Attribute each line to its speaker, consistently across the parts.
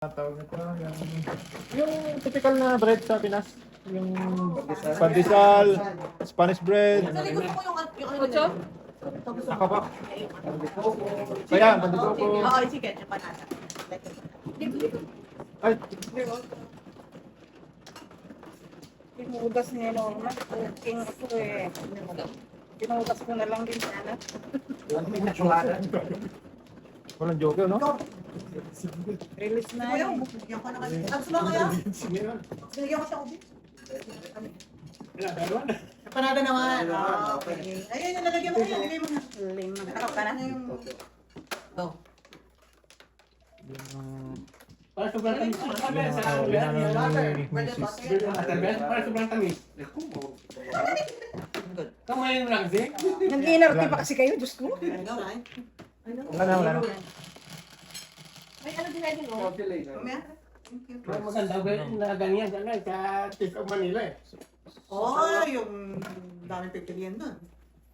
Speaker 1: Tawag nito, yung typical na bread sa Pinas. Yung pandesal, Spanish bread.
Speaker 2: Actually, gusto ko yung ano nila.
Speaker 1: Ako ba? Kaya, pandesal ko.
Speaker 2: Oo, yung chicken, yung panasa.
Speaker 1: Ay,
Speaker 3: Pinugas niya normal. King ako eh. Pinugas ko na lang din sana.
Speaker 1: walang joke, no?
Speaker 3: Release na
Speaker 2: Kuya,
Speaker 3: yun.
Speaker 2: bigyan ko na kasi. Tapos ba kaya? Binigyan ko siya ubi. Panada naman. Ah, okay. Ayun, yung nalagyan mo siya. Bigay mo na.
Speaker 3: Lame na.
Speaker 2: Nakap ka na. Oh.
Speaker 4: Para sobrang tamis. Para sobrang tamis. Kamay mo lang, Zek.
Speaker 3: Nag-inarte pa kasi kayo, Diyos ko.
Speaker 2: I know, right? I know.
Speaker 1: Wala na.
Speaker 2: May ano din natin, oh. Mamaya. Thank you.
Speaker 4: Mas maganda na ganyan dyan sa Taste of Manila eh.
Speaker 2: Oh, yung daming pipilian doon.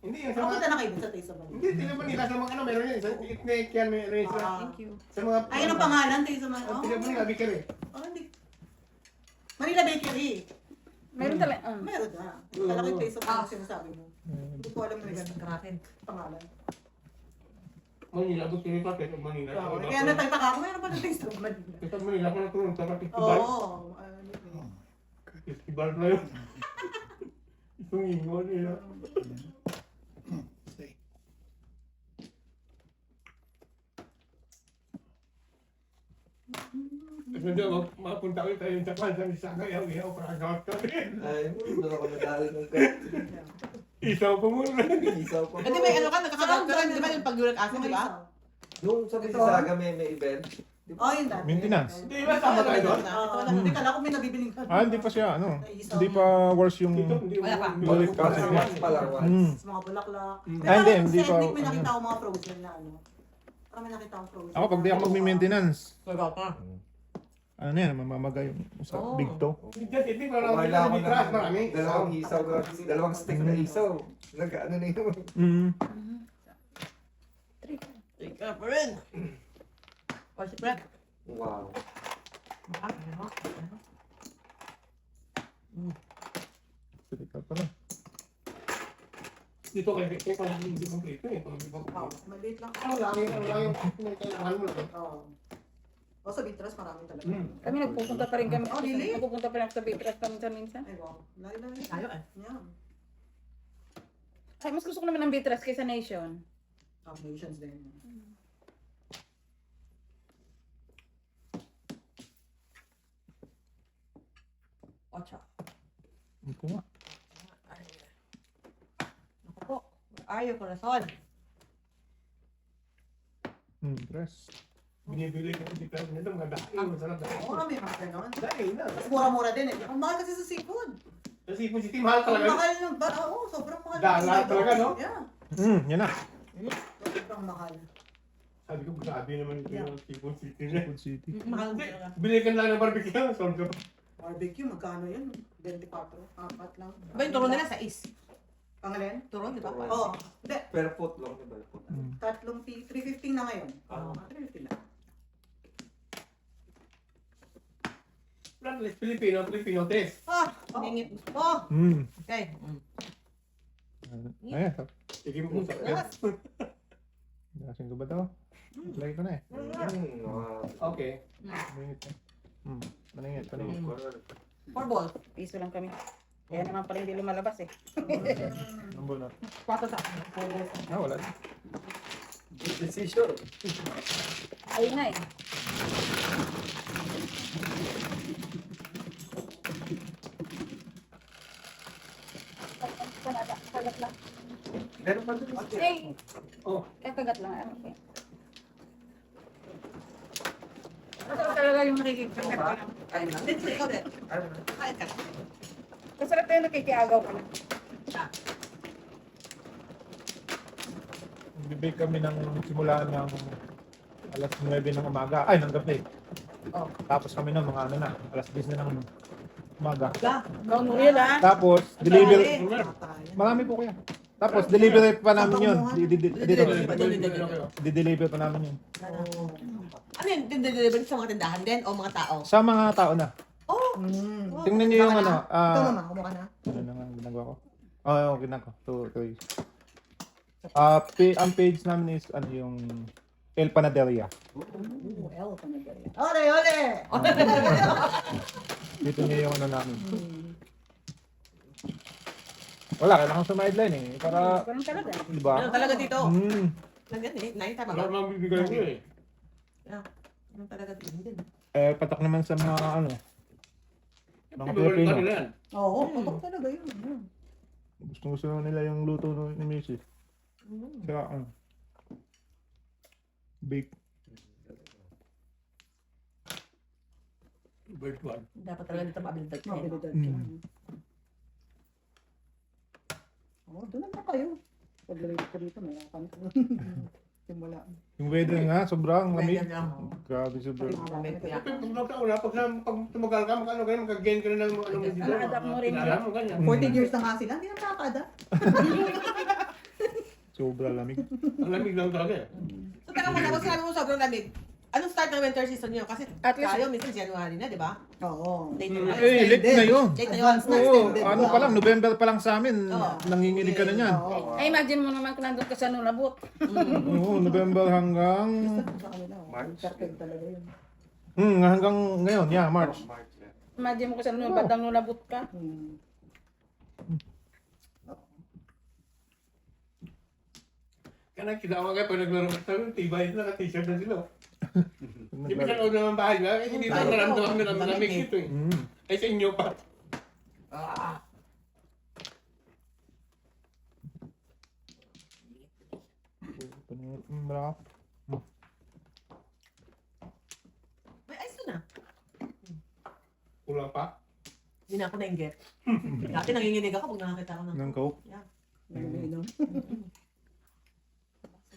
Speaker 4: Hindi yung sa
Speaker 2: Ako
Speaker 4: mga...
Speaker 2: na kayo dun sa Taste of Manila.
Speaker 4: Hindi, Taste of Manila sa mga ano, meron yan. Sa Itnek yan, meron yan sa...
Speaker 2: Thank you.
Speaker 4: Sa mga...
Speaker 2: Ayun ang pangalan, Taste of Manila.
Speaker 4: Taste of Manila, bakery.
Speaker 2: Oh, hindi. Manila Bakery.
Speaker 3: Meron talaga.
Speaker 2: Meron na. Kala ko yung Taste of Manila sinasabi mo. Hindi ko alam na ganun. Pangalan.
Speaker 4: Manila, bakery pa, Taste of Manila.
Speaker 2: Kaya natagtaka ako, mayroon pa ng Taste of Manila.
Speaker 4: Taste of Manila, kung natulong sa festival.
Speaker 2: Oo.
Speaker 4: Festival na yun. Itong ingon nila. Kasi hindi, mapunta ko tayo sa Japan, sa Isaw para gawat kami.
Speaker 5: Ay, doon ako nadali ng
Speaker 4: Isaw pa muna.
Speaker 5: isaw pa.
Speaker 2: Hindi may ano ka, nakakagat ka rin, di ba yung pag-uric acid, di ba?
Speaker 5: Doon sa Mississauga may event.
Speaker 2: Oh, yun dati.
Speaker 1: Maintenance.
Speaker 4: Hindi ba sama tayo doon?
Speaker 2: Hindi kala ko may nabibiling ka.
Speaker 1: Hindi pa siya, ano. Hindi pa worse yung...
Speaker 4: Dito, hindi
Speaker 2: Wala pa.
Speaker 1: Uric acid niya.
Speaker 5: Once pa lang, once.
Speaker 1: Hmm.
Speaker 2: Sa mga bulaklak.
Speaker 1: Hindi pa.
Speaker 2: May nakita ko mga frozen na ano. Parang may nakita ko frozen.
Speaker 1: Ako, pag di ako mag-maintenance,
Speaker 2: Sorry ka.
Speaker 1: ano na yan, mamamaga yung sa big toe.
Speaker 4: Hindi, parang
Speaker 5: Kumaila ako
Speaker 4: mitras,
Speaker 5: ng
Speaker 4: marami.
Speaker 5: dalawang isaw, dalawang stick na isaw. Nag-ano na yun.
Speaker 1: Mm.
Speaker 2: Take up rin. What's it, Brad?
Speaker 5: Wow.
Speaker 1: Typical pala.
Speaker 4: Dito kay pala hindi kompleto eh.
Speaker 2: Wow, maliit lang.
Speaker 4: Ano lang yung kailangan mo lang.
Speaker 2: Oo. O sa Bitras, marami talaga.
Speaker 3: Kami nagpupunta pa rin kami.
Speaker 2: Oh, really?
Speaker 3: Nagpupunta pa rin ako sa Bitras paminsan-minsan.
Speaker 2: Ay, wow. Lagi.
Speaker 6: Tayo eh.
Speaker 2: Yeah.
Speaker 3: Ay, mas gusto ko naman ng Bitras kaysa Nation.
Speaker 2: Combinations din.
Speaker 6: Ocho.
Speaker 1: Ito nga.
Speaker 6: Naku po. Ayaw ko na son.
Speaker 1: Dress.
Speaker 4: Binibili ko dito nito mga dahil, masarap
Speaker 2: Oo,
Speaker 4: dahil.
Speaker 2: may mga ganon.
Speaker 4: Dahil na.
Speaker 2: Mas mura-mura din eh. Ang mahal kasi sa seafood.
Speaker 4: Kasi kung si Tim mahal
Speaker 2: Ang
Speaker 4: talaga.
Speaker 2: mahal ng ba? Oo, sobrang mahal.
Speaker 4: Dala talaga, no?
Speaker 2: Yeah.
Speaker 1: Yan na.
Speaker 2: Sobrang mahal.
Speaker 4: Sabi ko, grabe naman ito yung Cebu City niya.
Speaker 1: Food City.
Speaker 6: Mahal mo talaga.
Speaker 4: Bili ka lang ng barbecue, solve ka pa.
Speaker 2: Barbecue, magkano yun? 24. Apat lang.
Speaker 6: Ba yung turo nila sa is?
Speaker 2: Pangalan?
Speaker 6: Turo, di ba?
Speaker 2: Oo. Hindi.
Speaker 5: Per foot lang, di ba?
Speaker 2: Tatlong 315 na ngayon. Oo, 315 na.
Speaker 4: Filipino test.
Speaker 6: Ah! Ningit. Oh! Okay.
Speaker 1: Ayan.
Speaker 4: Sige mo kung sakit.
Speaker 1: Lasing ko ba ito? Lagi ko na eh.
Speaker 4: Okay.
Speaker 1: Maningit eh. Maningit.
Speaker 6: Four ball.
Speaker 3: Piso lang kami. Kaya naman pala hindi lumalabas eh.
Speaker 1: Ang bunot.
Speaker 6: Kwato sa.
Speaker 1: Wala.
Speaker 5: Good decision.
Speaker 3: Ayun na eh. Kagat lang.
Speaker 5: Meron pa doon.
Speaker 3: Hey!
Speaker 4: Oh.
Speaker 3: Kagat lang. Okay. Ito talaga yung nakikikagat ka lang.
Speaker 6: Kain na. Let's ikaw din. Kain ka.
Speaker 3: Masarap tayo nakikiagaw ka lang.
Speaker 1: Bibig kami ng simula ng alas 9 ng umaga. Ay, ng gabi.
Speaker 6: Oh.
Speaker 1: Tapos kami ng mga ano na, alas 10 na ng umaga.
Speaker 3: Gawin mo yun ah.
Speaker 1: Tapos, deliver.
Speaker 2: Tayo.
Speaker 1: Marami po kaya. Tapos, deliver pa namin yun.
Speaker 2: Sa
Speaker 1: Di-deliver pa namin yun.
Speaker 2: Oo.
Speaker 6: Ano yun? Delivery sa mga tindahan din o mga tao?
Speaker 1: Sa mga tao na.
Speaker 6: Oh!
Speaker 2: Mm.
Speaker 6: Wow.
Speaker 1: Tingnan niyo yung
Speaker 6: Baka
Speaker 1: ano.
Speaker 6: na.
Speaker 2: Ikaw mama, kumuha ka na.
Speaker 1: Ano na nga ang ginagawa ko? Oo, ginagawa ko. Tuloy. Ang page namin is ano yung El Panaderia.
Speaker 3: Ooh, L pa na ganyan.
Speaker 2: Ole, ole!
Speaker 1: Dito niyo yung ano namin. Wala, kailangan sa sideline eh. Para,
Speaker 3: Ganun talaga.
Speaker 1: di ba?
Speaker 6: Ano talaga dito?
Speaker 1: Mm.
Speaker 6: Nandiyan eh. Nakita ba?
Speaker 4: Wala mang bibigay niyo eh.
Speaker 6: Ano talaga dito? Hindi.
Speaker 1: Eh, patak naman sa mga ano. Mga
Speaker 4: Ibabalik
Speaker 1: Pilipino.
Speaker 4: nila yan.
Speaker 2: Oo, patok talaga yun.
Speaker 1: Gusto nila yung luto ni Missy.
Speaker 6: Mm.
Speaker 1: Kaya ano. Bake.
Speaker 4: Virtual.
Speaker 6: Dapat talaga dito mabilidad ka.
Speaker 2: Mabilidad ka.
Speaker 1: Mm.
Speaker 2: Oo, doon naman kayo. Pag-rate ko dito, may akan ko. Simula.
Speaker 1: Yung weather nga, sobrang lamig.
Speaker 6: Ganyan lang.
Speaker 1: Grabe sobrang.
Speaker 6: Lamig kaya.
Speaker 4: Pag pag tumagal ka, mag-gain ka na ng ano mo dito.
Speaker 3: Adapt mo rin.
Speaker 4: Kilala mo ganyan.
Speaker 2: 14 years na nga sila, hindi na nakakada.
Speaker 1: Sobrang lamig.
Speaker 4: Ang lamig lang talaga eh.
Speaker 6: So, teka muna, kung sinabi mo sobrang lamig, anong start ng winter season nyo? Kasi
Speaker 3: At least-
Speaker 6: tayo, minsan January na, di ba?
Speaker 2: Oo.
Speaker 6: Late
Speaker 4: Mm.
Speaker 6: na.
Speaker 1: Eh, late na yun.
Speaker 6: Late na yun.
Speaker 2: Advance na
Speaker 1: Oo,
Speaker 2: extended.
Speaker 1: ano pa lang, November pa lang sa amin.
Speaker 6: Oo.
Speaker 1: Nanginginig ka na niyan.
Speaker 2: Oo.
Speaker 3: Ay, imagine mo naman kung nandun ka sa nulabot.
Speaker 1: Oo, November hanggang...
Speaker 2: Sa kanila,
Speaker 5: March.
Speaker 2: perfect talaga yun.
Speaker 1: hanggang ngayon, yeah, March.
Speaker 5: March na.
Speaker 3: Imagine mo kung sa bandang nulabot ka.
Speaker 2: Hmm.
Speaker 4: Kaya nakita ko kayo pag naglaro ka sabi, tibay na naka-t-shirt na sila. Hindi pa sa loob naman bahay na, eh, hindi na naramdaman nila ang lamig dito eh.
Speaker 1: Mm.
Speaker 4: Ay sa inyo pa.
Speaker 6: Ah.
Speaker 1: Bra.
Speaker 6: May ice na.
Speaker 4: Kulang pa.
Speaker 6: Hindi na ako nainggit. Dati nanginginig ako pag nakakita ko ng...
Speaker 1: Ng coke.
Speaker 2: Nag-iinom.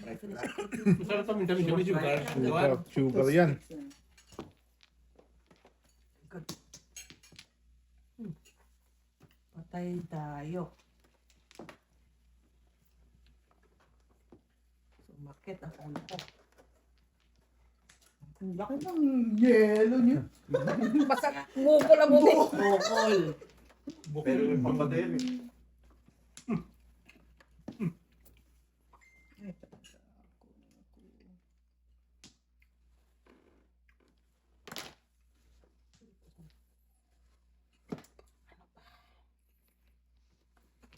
Speaker 4: Masarap pa minsan may sugar.
Speaker 1: Sugar yan.
Speaker 6: Patay tayo. Sumakit ang ulo ko.
Speaker 2: Ang laki ng yelo niyo.
Speaker 3: Basta buko lang buti.
Speaker 6: Bukol.
Speaker 5: Pero yung papadel eh.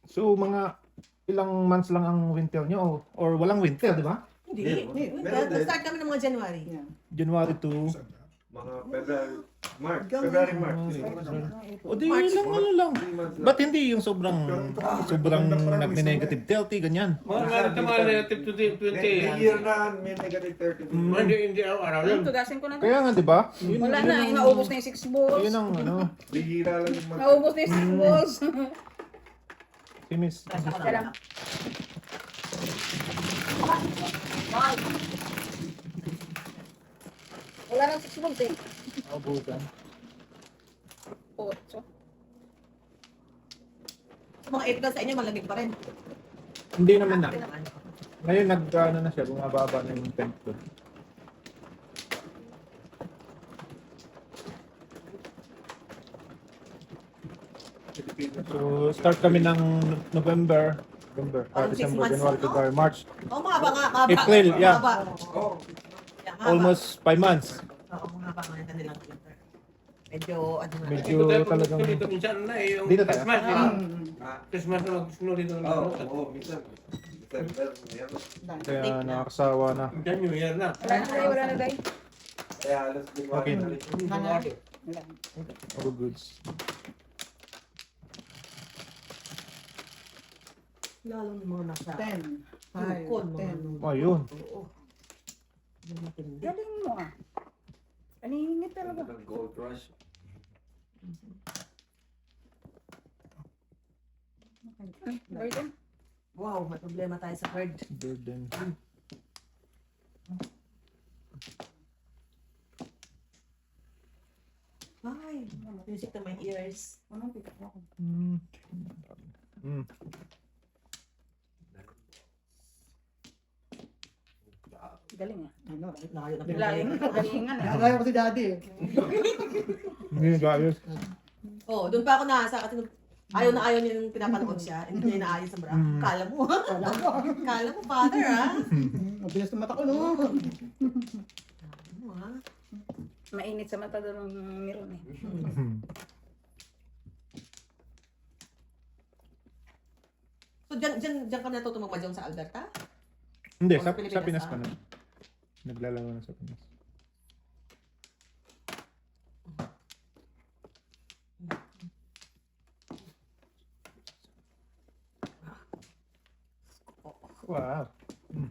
Speaker 1: So, mga ilang months lang ang winter nyo or walang winter, di ba?
Speaker 6: Hindi.
Speaker 5: Meron din.
Speaker 6: Start kami ng mga January.
Speaker 2: Yeah.
Speaker 1: January to...
Speaker 5: Mga February, March. February, March.
Speaker 1: O di lang, ano lang.
Speaker 5: 3 months lang.
Speaker 1: Ba't hindi yung sobrang nag-negative 30, ganyan?
Speaker 4: Mga nga mga negative 20.
Speaker 5: May year na may negative 30.
Speaker 4: Hindi araw-araw yun.
Speaker 3: Tugasin ko na to.
Speaker 1: Kaya nga, di ba?
Speaker 3: Wala na, naubos na yung 6 balls.
Speaker 1: Yun ang ano,
Speaker 5: Bihira lang yung
Speaker 3: Naubos na yung 6 balls.
Speaker 1: si Miss.
Speaker 6: Start ako
Speaker 3: Kaya lang.
Speaker 6: lang.
Speaker 3: Wala nang 6 balls eh.
Speaker 1: Abutan.
Speaker 3: 8.
Speaker 6: Sa mga April sa inyo, malamig pa rin.
Speaker 1: Hindi naman na.
Speaker 6: Akin naman.
Speaker 1: Ngayon, nag-ano na siya, bumababa na yung temp doon. So, start kami ng November,
Speaker 6: Parang 6
Speaker 1: December,
Speaker 6: months,
Speaker 1: January,
Speaker 6: no?
Speaker 1: February, March.
Speaker 6: Oo, mahaba nga. Mahaba.
Speaker 1: April, yeah.
Speaker 6: Mahaba.
Speaker 5: Oh,
Speaker 6: Yeah, mahaba.
Speaker 1: Almost 5 months.
Speaker 6: Oo, mahaba nga yung kanilang winter. Medyo, ano na.
Speaker 1: Medyo
Speaker 4: Dito tayo
Speaker 1: talagang...
Speaker 4: pumunta dito minsan na eh. Yung
Speaker 1: Dito tayo?
Speaker 4: Christmas, di ba?
Speaker 5: ah,
Speaker 4: Christmas na mag-snow dito.
Speaker 5: minsan. December, meron.
Speaker 1: Kaya nakakasawa na.
Speaker 4: Diyan New Year na.
Speaker 3: Wala na tayo, wala na tayo.
Speaker 5: Kaya halos gumawa
Speaker 1: Okay.
Speaker 5: na rin.
Speaker 1: All goods.
Speaker 6: Lalo ng mga nasa
Speaker 2: 10.
Speaker 6: Bukol,
Speaker 2: 5,
Speaker 6: mga
Speaker 2: 10.
Speaker 6: ano.
Speaker 1: Ayun.
Speaker 6: Oo. Yung matindi.
Speaker 3: Galing mo ah. Kaningit talaga.
Speaker 5: Ang gold rush.
Speaker 3: Burden.
Speaker 6: Wow, may problema tayo sa herd.
Speaker 1: Burden.
Speaker 6: Ay, music to my ears.
Speaker 1: Mm. Mm.
Speaker 3: Galing ah.
Speaker 2: Ano?
Speaker 6: Layo na
Speaker 3: Laging kagalingan ah.
Speaker 2: Nagaya ko si daddy eh.
Speaker 1: Hindi nag-ayos.
Speaker 6: Oh, doon pa ako nasa kasi ayaw na ayaw niya nung pinapanood siya. Hindi niya inaayos sa bra.
Speaker 1: Mm.
Speaker 6: Kala mo.
Speaker 2: Wala ko.
Speaker 6: Kala mo, father, ha?
Speaker 2: Mabilis ng mata ko, no?
Speaker 6: Kala mo, ha?
Speaker 3: Mainit sa mata doon ng meron eh.
Speaker 6: So, dyan ka natuto magmahjong sa Alberta?
Speaker 1: Hindi,
Speaker 6: O,
Speaker 1: sa
Speaker 6: sa Pilipinas,
Speaker 1: Pinas
Speaker 6: ah.
Speaker 1: pa na. Naglalaro na sa Pinas. Wow.
Speaker 6: Mm.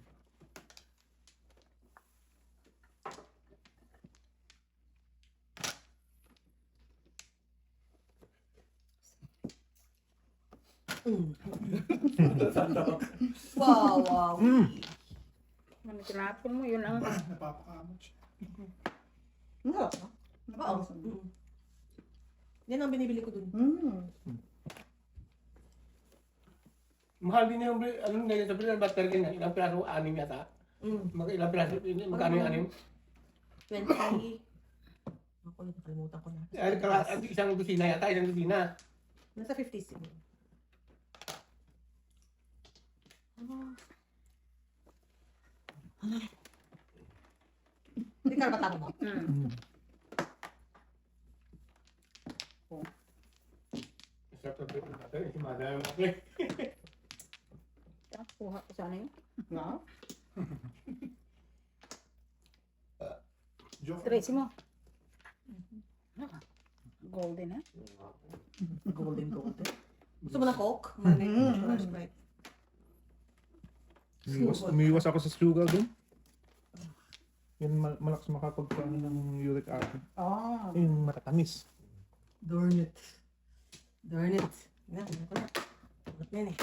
Speaker 6: Wow.
Speaker 1: Mm.
Speaker 3: Ano tinapon mo, yun ang
Speaker 1: Napapakamot siya.
Speaker 2: Wala.
Speaker 6: Oo. Mm. Yan ang binibili ko dun.
Speaker 4: Mahal din yung, anong nilagay sa pila, ba't talaga na, ilang piraso, 6 yata.
Speaker 6: Mm.
Speaker 4: Ilang piraso, magkano yung
Speaker 6: 20. Ako, nakalimutan ko na.
Speaker 4: 6? Ay, isang kusina yata, isang kusina.
Speaker 6: Nasa 50 siguro. Hindi ka naman mo.
Speaker 1: Mm.
Speaker 4: Sarap ng pila natin, si Madam Maki.
Speaker 3: kuha ko sana yun.
Speaker 2: Nga?
Speaker 3: Tracy mo. Golden ha?
Speaker 6: Golden. Gusto mo na Coke? Malamig. Sprite.
Speaker 1: Umiwas ako sa sugar doon. Yan malakas makapagpaano ng uric acid.
Speaker 2: Ah.
Speaker 1: Yung matatamis.
Speaker 6: Darn it. Yan, ano ko na. Ano yan eh.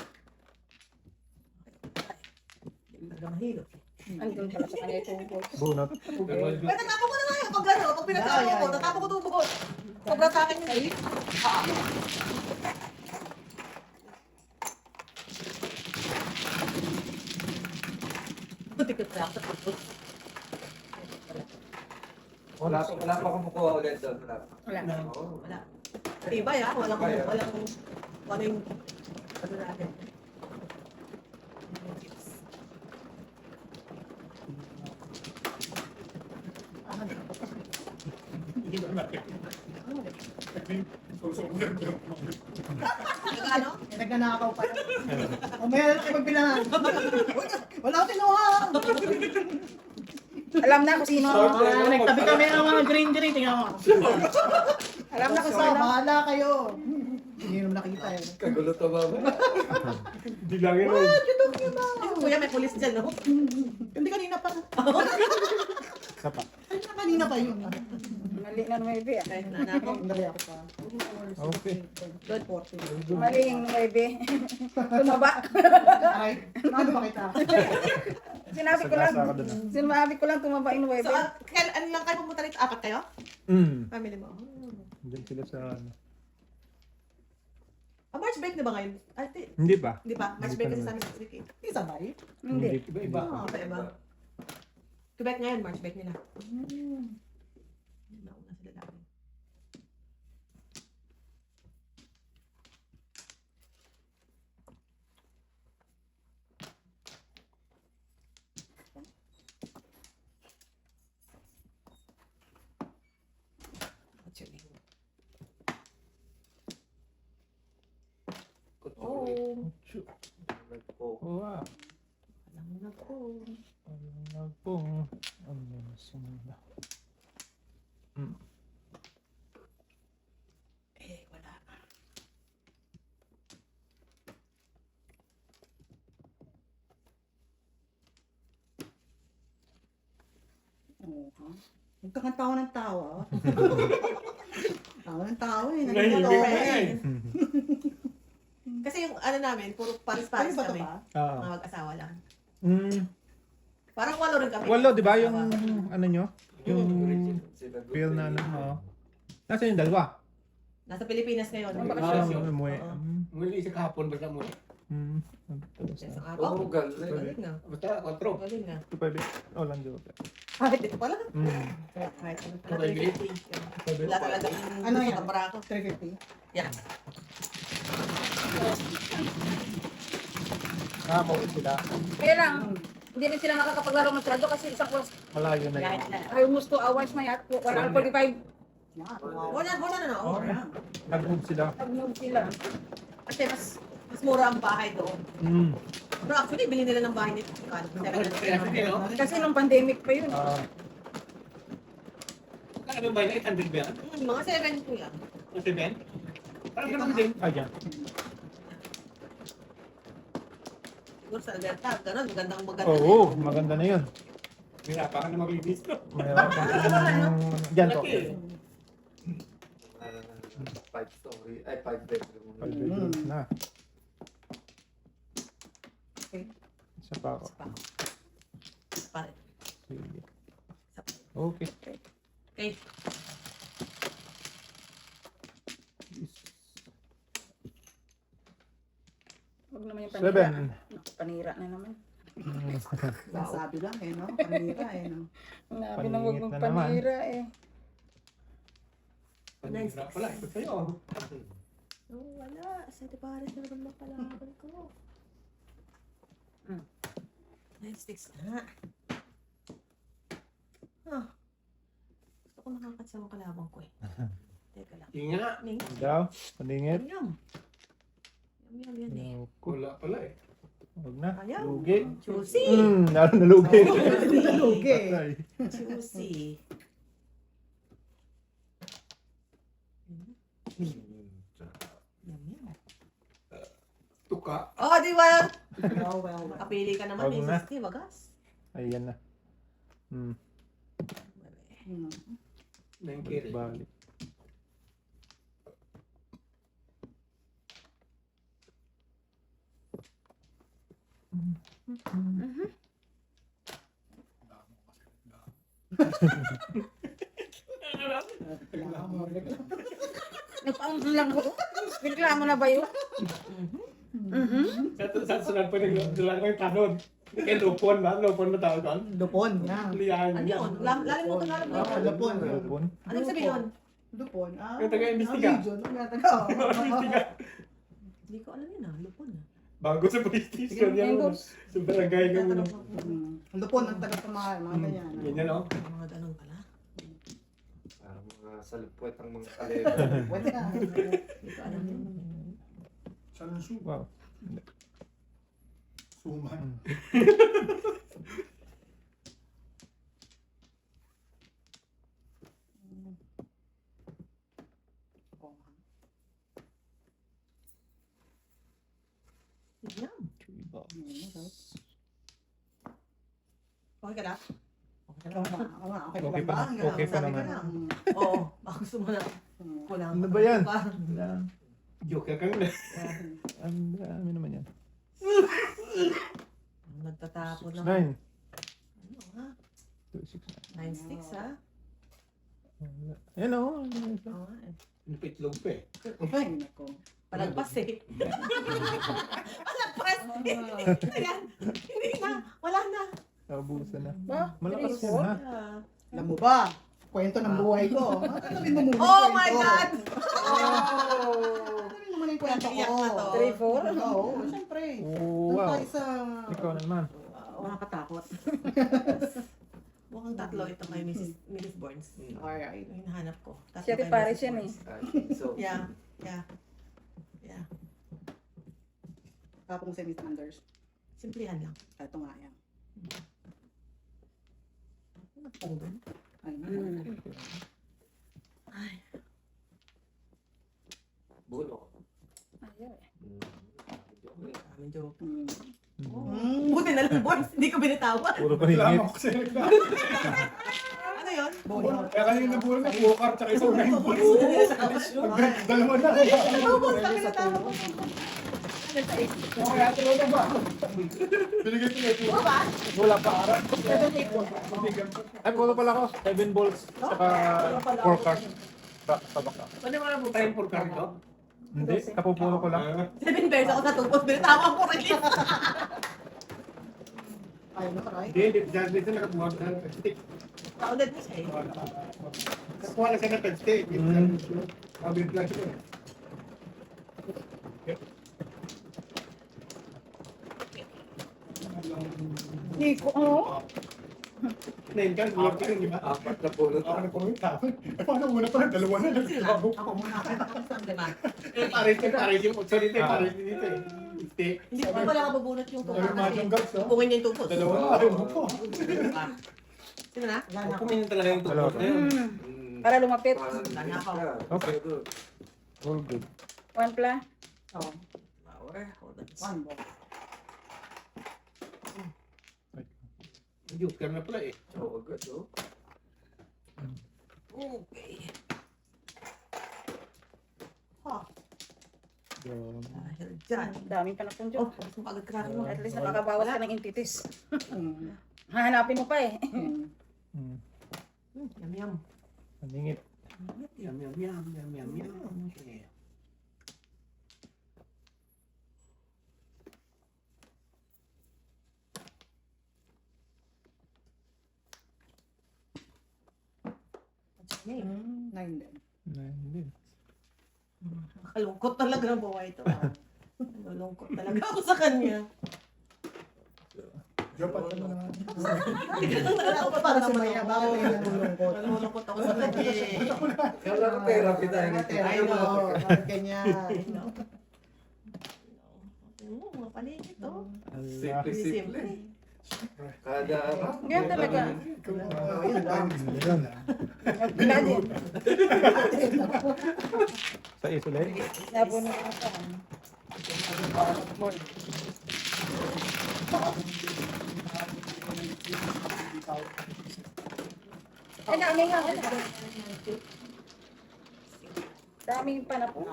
Speaker 6: Hindi talaga mahilo.
Speaker 3: Andun pala sa kanya itong gold.
Speaker 1: Bunot.
Speaker 6: Pero natapos ko na nga yun. Pag gano'n, pag pinagkakaroon ko, natapos ko ito bukod. Sobra sa akin yun eh. Buti ko sa puto.
Speaker 5: Wala pa akong makuha ulit doon. Wala pa.
Speaker 3: Wala.
Speaker 5: Oo.
Speaker 6: Wala. Tibay ah. Walang ano yung ano natin. Ano?
Speaker 2: Nagnanakaw pa. Mamaya na kayo magbilangan. Wala ko tinuha.
Speaker 3: Alam na kung sino.
Speaker 2: Nagtabi kami ng mga green. Tingnan mo.
Speaker 3: Alam na kung
Speaker 2: So,
Speaker 3: sino.
Speaker 2: bahala kayo. Hindi naman nakita eh.
Speaker 5: Kagulo to ba?
Speaker 4: Hindi lang yun.
Speaker 6: Kuya, may pulis dyan, no?
Speaker 2: Hindi kanina pa.
Speaker 1: Sapa.
Speaker 2: Ay, kanina pa yun.
Speaker 3: Mali na maybe ah.
Speaker 6: Kahit na ako.
Speaker 2: Dali ako pa.
Speaker 1: Okay.
Speaker 2: Good 40.
Speaker 3: Mali yung maybe. Tumaba.
Speaker 2: Ay, ano ba kita?
Speaker 3: Sinabi ko lang.
Speaker 1: Sagasa ka doon.
Speaker 3: Sinabi ko lang tumaba yung
Speaker 6: So,
Speaker 3: maybe.
Speaker 6: ano lang kayo pumunta rito? 4 kayo? Family mo?
Speaker 1: Diyan sila sa ano.
Speaker 6: March break na ba ngayon? Ay,
Speaker 1: Hindi pa.
Speaker 6: hindi pa. March
Speaker 1: Hindi
Speaker 6: break
Speaker 1: pa
Speaker 6: kasi sa
Speaker 1: naman.
Speaker 6: amin next week eh.
Speaker 2: Hindi sabay.
Speaker 3: Hindi.
Speaker 4: Iba-iba.
Speaker 6: Iba. Quebec ngayon, March break nila. Nauna sila lagi. Actually. Oh,
Speaker 1: Oh, wow.
Speaker 6: alam mo na po.
Speaker 1: Ano pong... Ano na sumula.
Speaker 6: Eh, wala.
Speaker 2: Oo, ha? Huwag kang tawa ng tawa. Tawa ng tawa eh.
Speaker 4: Nahihimik
Speaker 2: Nagkatawa
Speaker 4: na
Speaker 2: eh.
Speaker 4: yan.
Speaker 6: Kasi yung ano namin, puro
Speaker 2: Ay,
Speaker 6: paris-paris
Speaker 2: ba ito
Speaker 6: kami.
Speaker 2: ba?
Speaker 6: Mga mag-asawa lang.
Speaker 1: Parang
Speaker 6: Parang 8 rin kami.
Speaker 1: walo, di ba? Yung
Speaker 6: Mag-asawa.
Speaker 1: ano nyo? Yung feel na ano. Oo. Nasa yung dalawa?
Speaker 6: Nasa Pilipinas ngayon.
Speaker 3: Ang
Speaker 1: Ah,
Speaker 3: bakasyon.
Speaker 1: umuwi.
Speaker 6: Oo.
Speaker 4: Muli sa kahapon, basta muli.
Speaker 6: Isang araw.
Speaker 5: Oo, galing.
Speaker 6: Galing na.
Speaker 4: Basta, kontrol.
Speaker 6: Galing na.
Speaker 1: 2.5. Oh, lang joke.
Speaker 6: Kahit ito pala. Kahit ano pala.
Speaker 4: Okay.
Speaker 6: 350. Wala talaga yung
Speaker 2: Ano yan?
Speaker 6: kabara ko.
Speaker 2: 350.
Speaker 6: Yan.
Speaker 1: Nakakauwi sila.
Speaker 3: Kaya lang, hindi rin sila makakapaglaro ng trado kasi isang oras,
Speaker 1: Malayo na yun.
Speaker 3: almost 2 hours na yan. 145.
Speaker 2: Yan.
Speaker 6: Wala na.
Speaker 1: Oh, nag-move sila.
Speaker 3: Nag-move sila.
Speaker 6: Kasi mas mura ang bahay doon. Pero actually, bilhin nila ng bahay nito.
Speaker 4: Kaya sige, no?
Speaker 3: Kasi nung pandemic pa yun.
Speaker 1: Ah,
Speaker 4: Ano ba yun? 800 ba yan?
Speaker 6: Mga 7 po yan.
Speaker 4: Kasi Ben? Parang ganun din.
Speaker 1: ayan.
Speaker 6: Siguro sa Alberta, gano'n, magandang
Speaker 1: Oo, maganda na yun.
Speaker 4: Hirapan ka na maglinis, no?
Speaker 1: Mayroon kang dyan po.
Speaker 4: Laki.
Speaker 5: 5 story, ay 5 bedroom.
Speaker 1: 5 bedrooms na. Isa pa ako.
Speaker 6: Pare.
Speaker 1: Sige. Okay.
Speaker 6: Okay.
Speaker 3: Huwag naman yung panira.
Speaker 1: 7.
Speaker 3: Panira na naman.
Speaker 2: Sabi lang eh, no? Kanira eh, no?
Speaker 3: Nabi na huwag mong
Speaker 1: Paningit na naman.
Speaker 3: panira eh.
Speaker 4: Panira pala. Ito sa'yo.
Speaker 6: Oh, wala. Sa pares na naman makalaban ko. 96 na. Gusto ko nakakatsawa kalaban ko eh. Teka lang.
Speaker 4: Yung nga.
Speaker 6: Ning.
Speaker 1: Daw, paningit.
Speaker 6: Yum. Yum yan eh.
Speaker 1: Naku,
Speaker 4: Wala pala eh.
Speaker 1: huwag na.
Speaker 6: Ayaw.
Speaker 1: Lugi.
Speaker 6: Juicy.
Speaker 1: Lalo na lugi.
Speaker 2: Lugi.
Speaker 1: Patay.
Speaker 6: Juicy. Yum yum.
Speaker 4: Tuka.
Speaker 6: Oh, di ba?
Speaker 2: Well.
Speaker 6: Kapili ka naman
Speaker 1: Wag
Speaker 6: eh.
Speaker 1: na.
Speaker 6: 60, wagas.
Speaker 1: Ayan na.
Speaker 2: Hmm.
Speaker 4: 9 kere.
Speaker 1: Balik.
Speaker 3: Nagpaang lang ko. Reklamo na ba yun?
Speaker 4: Sa sunod pa nagdala ko yung tanod. Kaya lupon ba? Lupon na tawag doon?
Speaker 2: Lupon, yan.
Speaker 4: Liyan.
Speaker 6: Ano yun? Lalim mo ito, lalim mo.
Speaker 2: Ah, lupon.
Speaker 1: Lupon.
Speaker 6: Anong sabi yun?
Speaker 2: Lupon.
Speaker 4: Yung taga-imbestiga.
Speaker 2: Region. Yung taga-
Speaker 6: Hindi ko alam yun ah. Lupon ah.
Speaker 4: Bago sa police station yan.
Speaker 3: Yung
Speaker 4: Sa barangay ka muna.
Speaker 2: Lupon ang taga-pamahay, mga ganyan.
Speaker 4: Ganyan o.
Speaker 6: Mga ganun pala.
Speaker 5: Parang mga salupwet ang mga kalero.
Speaker 2: Pwede ka.
Speaker 6: Hindi ko alam yun.
Speaker 1: Wow.
Speaker 7: Suman.
Speaker 6: Yum.
Speaker 1: 3 bucks.
Speaker 6: Okay ka na? Okay ka
Speaker 2: Oo
Speaker 6: na?
Speaker 2: nga, oo nga, okay
Speaker 1: Okay
Speaker 2: lang
Speaker 1: pa
Speaker 2: ba?
Speaker 1: na. Okay pa
Speaker 6: Sabi
Speaker 1: naman.
Speaker 6: ka lang.
Speaker 2: Hmm.
Speaker 6: Oo. Baka gusto mo na.
Speaker 2: Hmm.
Speaker 6: Kulang.
Speaker 1: Ano ba yan?
Speaker 6: Pa.
Speaker 1: Wala.
Speaker 4: Joke ka na.
Speaker 1: Ang dami naman yan.
Speaker 6: Nagtatapon na.
Speaker 1: 9.
Speaker 6: Ano ha?
Speaker 1: 2, 6,
Speaker 6: 9-6 ha?
Speaker 1: 9. Ayan o.
Speaker 6: Oo nga eh.
Speaker 4: Napitlog pa eh.
Speaker 2: Ay, nako.
Speaker 6: Palagpas eh. Palagpas! Ayan. Hindi na. Wala na.
Speaker 1: Naubusan na.
Speaker 3: Ba?
Speaker 1: Malakas yan ha.
Speaker 6: Ah.
Speaker 2: Alam mo ba? Kwento ng buhay ko. Alamin mo muna
Speaker 6: Oh
Speaker 2: yung
Speaker 6: my
Speaker 2: kwento.
Speaker 6: God!
Speaker 2: Alamin mo muna yung kwento ko.
Speaker 6: Iyak na to.
Speaker 3: 3-4?
Speaker 2: Oo, siyempre.
Speaker 1: Oh,
Speaker 2: Doon
Speaker 1: wow.
Speaker 2: tayo sa
Speaker 1: Ikaw naman.
Speaker 2: nakakatakot.
Speaker 6: Mukhang tatlo ito kay Mrs. Burns.
Speaker 2: Alright.
Speaker 6: Yung hinahanap ko. Tatlo
Speaker 3: Siya
Speaker 6: kay
Speaker 3: rin Paris
Speaker 6: Mrs.
Speaker 3: yan eh.
Speaker 6: Burns.
Speaker 5: So,
Speaker 6: Yeah. Yeah. Yeah.
Speaker 2: Kapong si Miss Anders.
Speaker 6: Simplihan lang.
Speaker 2: Ito nga yan.
Speaker 6: Ano pong doon?
Speaker 2: Ayun.
Speaker 6: Ay.
Speaker 5: bulo.
Speaker 3: Ayaw eh.
Speaker 6: Daming joke.
Speaker 2: Hmm.
Speaker 6: Buti na lang, Burns. Hindi ko binitawan.
Speaker 1: Puro paningit.
Speaker 7: Ko sa
Speaker 6: Ano yun?
Speaker 7: Kaya kanina na buwan na, walker tsaka isang 9 balls. Dalawa na. Kaya tulo na ba? Binigay ko na ito.
Speaker 1: Wala pa. Ay, puro pala ako. 7 balls. Saka 4 cards. Sa baka.
Speaker 4: Ano wala mo tayong for car ito?
Speaker 1: Hindi, kapupulo ko lang.
Speaker 6: 7 bears ako sa tupos. Binatawan ko rin.
Speaker 2: Ayaw na karay.
Speaker 4: Hindi, dito nakabuhat na ng stick.
Speaker 6: Kaunad mo siya eh.
Speaker 4: Nakuha na siya ng stick. Mabilis lang siya.
Speaker 3: Nico, oh.
Speaker 4: Nine ka, buhat ka rin, di ba?
Speaker 5: Apat na pulot.
Speaker 7: Ako na pulot ako. Eh, paano una pa? Dalawa na lang.
Speaker 6: Sila. Ako muna. Ako sa lima.
Speaker 4: Pares yung sorry tayo, pares din dito eh. Stick.
Speaker 6: Hindi ko pala kabubunot yung tupos.
Speaker 7: Dalawa mahal guys, ha?
Speaker 6: Bungin niya yung tupos.
Speaker 7: Dalawa na, ayaw mo po.
Speaker 6: Sino na?
Speaker 2: Wala na ako.
Speaker 5: Kumain talaga yung tupot na yun.
Speaker 3: Para lumapit.
Speaker 6: Wala ako.
Speaker 1: Okay. All good.
Speaker 3: One pla.
Speaker 2: Oh,
Speaker 6: Power. Hold on.
Speaker 2: one ball.
Speaker 4: Joker na pala eh.
Speaker 5: Oo, agad, oh.
Speaker 6: Okay. Ha.
Speaker 1: Yun.
Speaker 6: Dahil dyan.
Speaker 3: Dami pa na pong
Speaker 6: Oh,
Speaker 3: joke.
Speaker 6: mas pagod ka mo.
Speaker 3: At least nakakabawas ka ng entities.
Speaker 2: Mm.
Speaker 3: Hahanapin mo pa eh.
Speaker 2: Mm.
Speaker 6: Yum yum.
Speaker 1: Maningit.
Speaker 4: Yum, yum, yum, yum, yum, yum. Okay.
Speaker 6: What's your name?
Speaker 2: 9 din.
Speaker 1: Hindi.
Speaker 6: Makalungkot talaga ng buhay ito. Malungkot talaga ako sa kanya.
Speaker 7: Diyan pa na nga.
Speaker 6: Wala ako pa para
Speaker 2: Kasi
Speaker 6: naman
Speaker 2: maya,
Speaker 6: ako.
Speaker 2: bakit kayo nalulungkot?
Speaker 6: Malungkot ako sa kanya eh.
Speaker 5: Kala ko therapy tayo.
Speaker 2: Tayo mo, bakit ganyan?
Speaker 6: Mga paligid to.
Speaker 1: Allah.
Speaker 5: Simple-simple. Kada araw.
Speaker 3: Ganyan talaga.
Speaker 2: Oh, yun lang.
Speaker 1: Yun.
Speaker 3: Wala din.
Speaker 1: Sa isolate.
Speaker 3: Napuno ko pa. Ay, dami nga. Daming pa na po.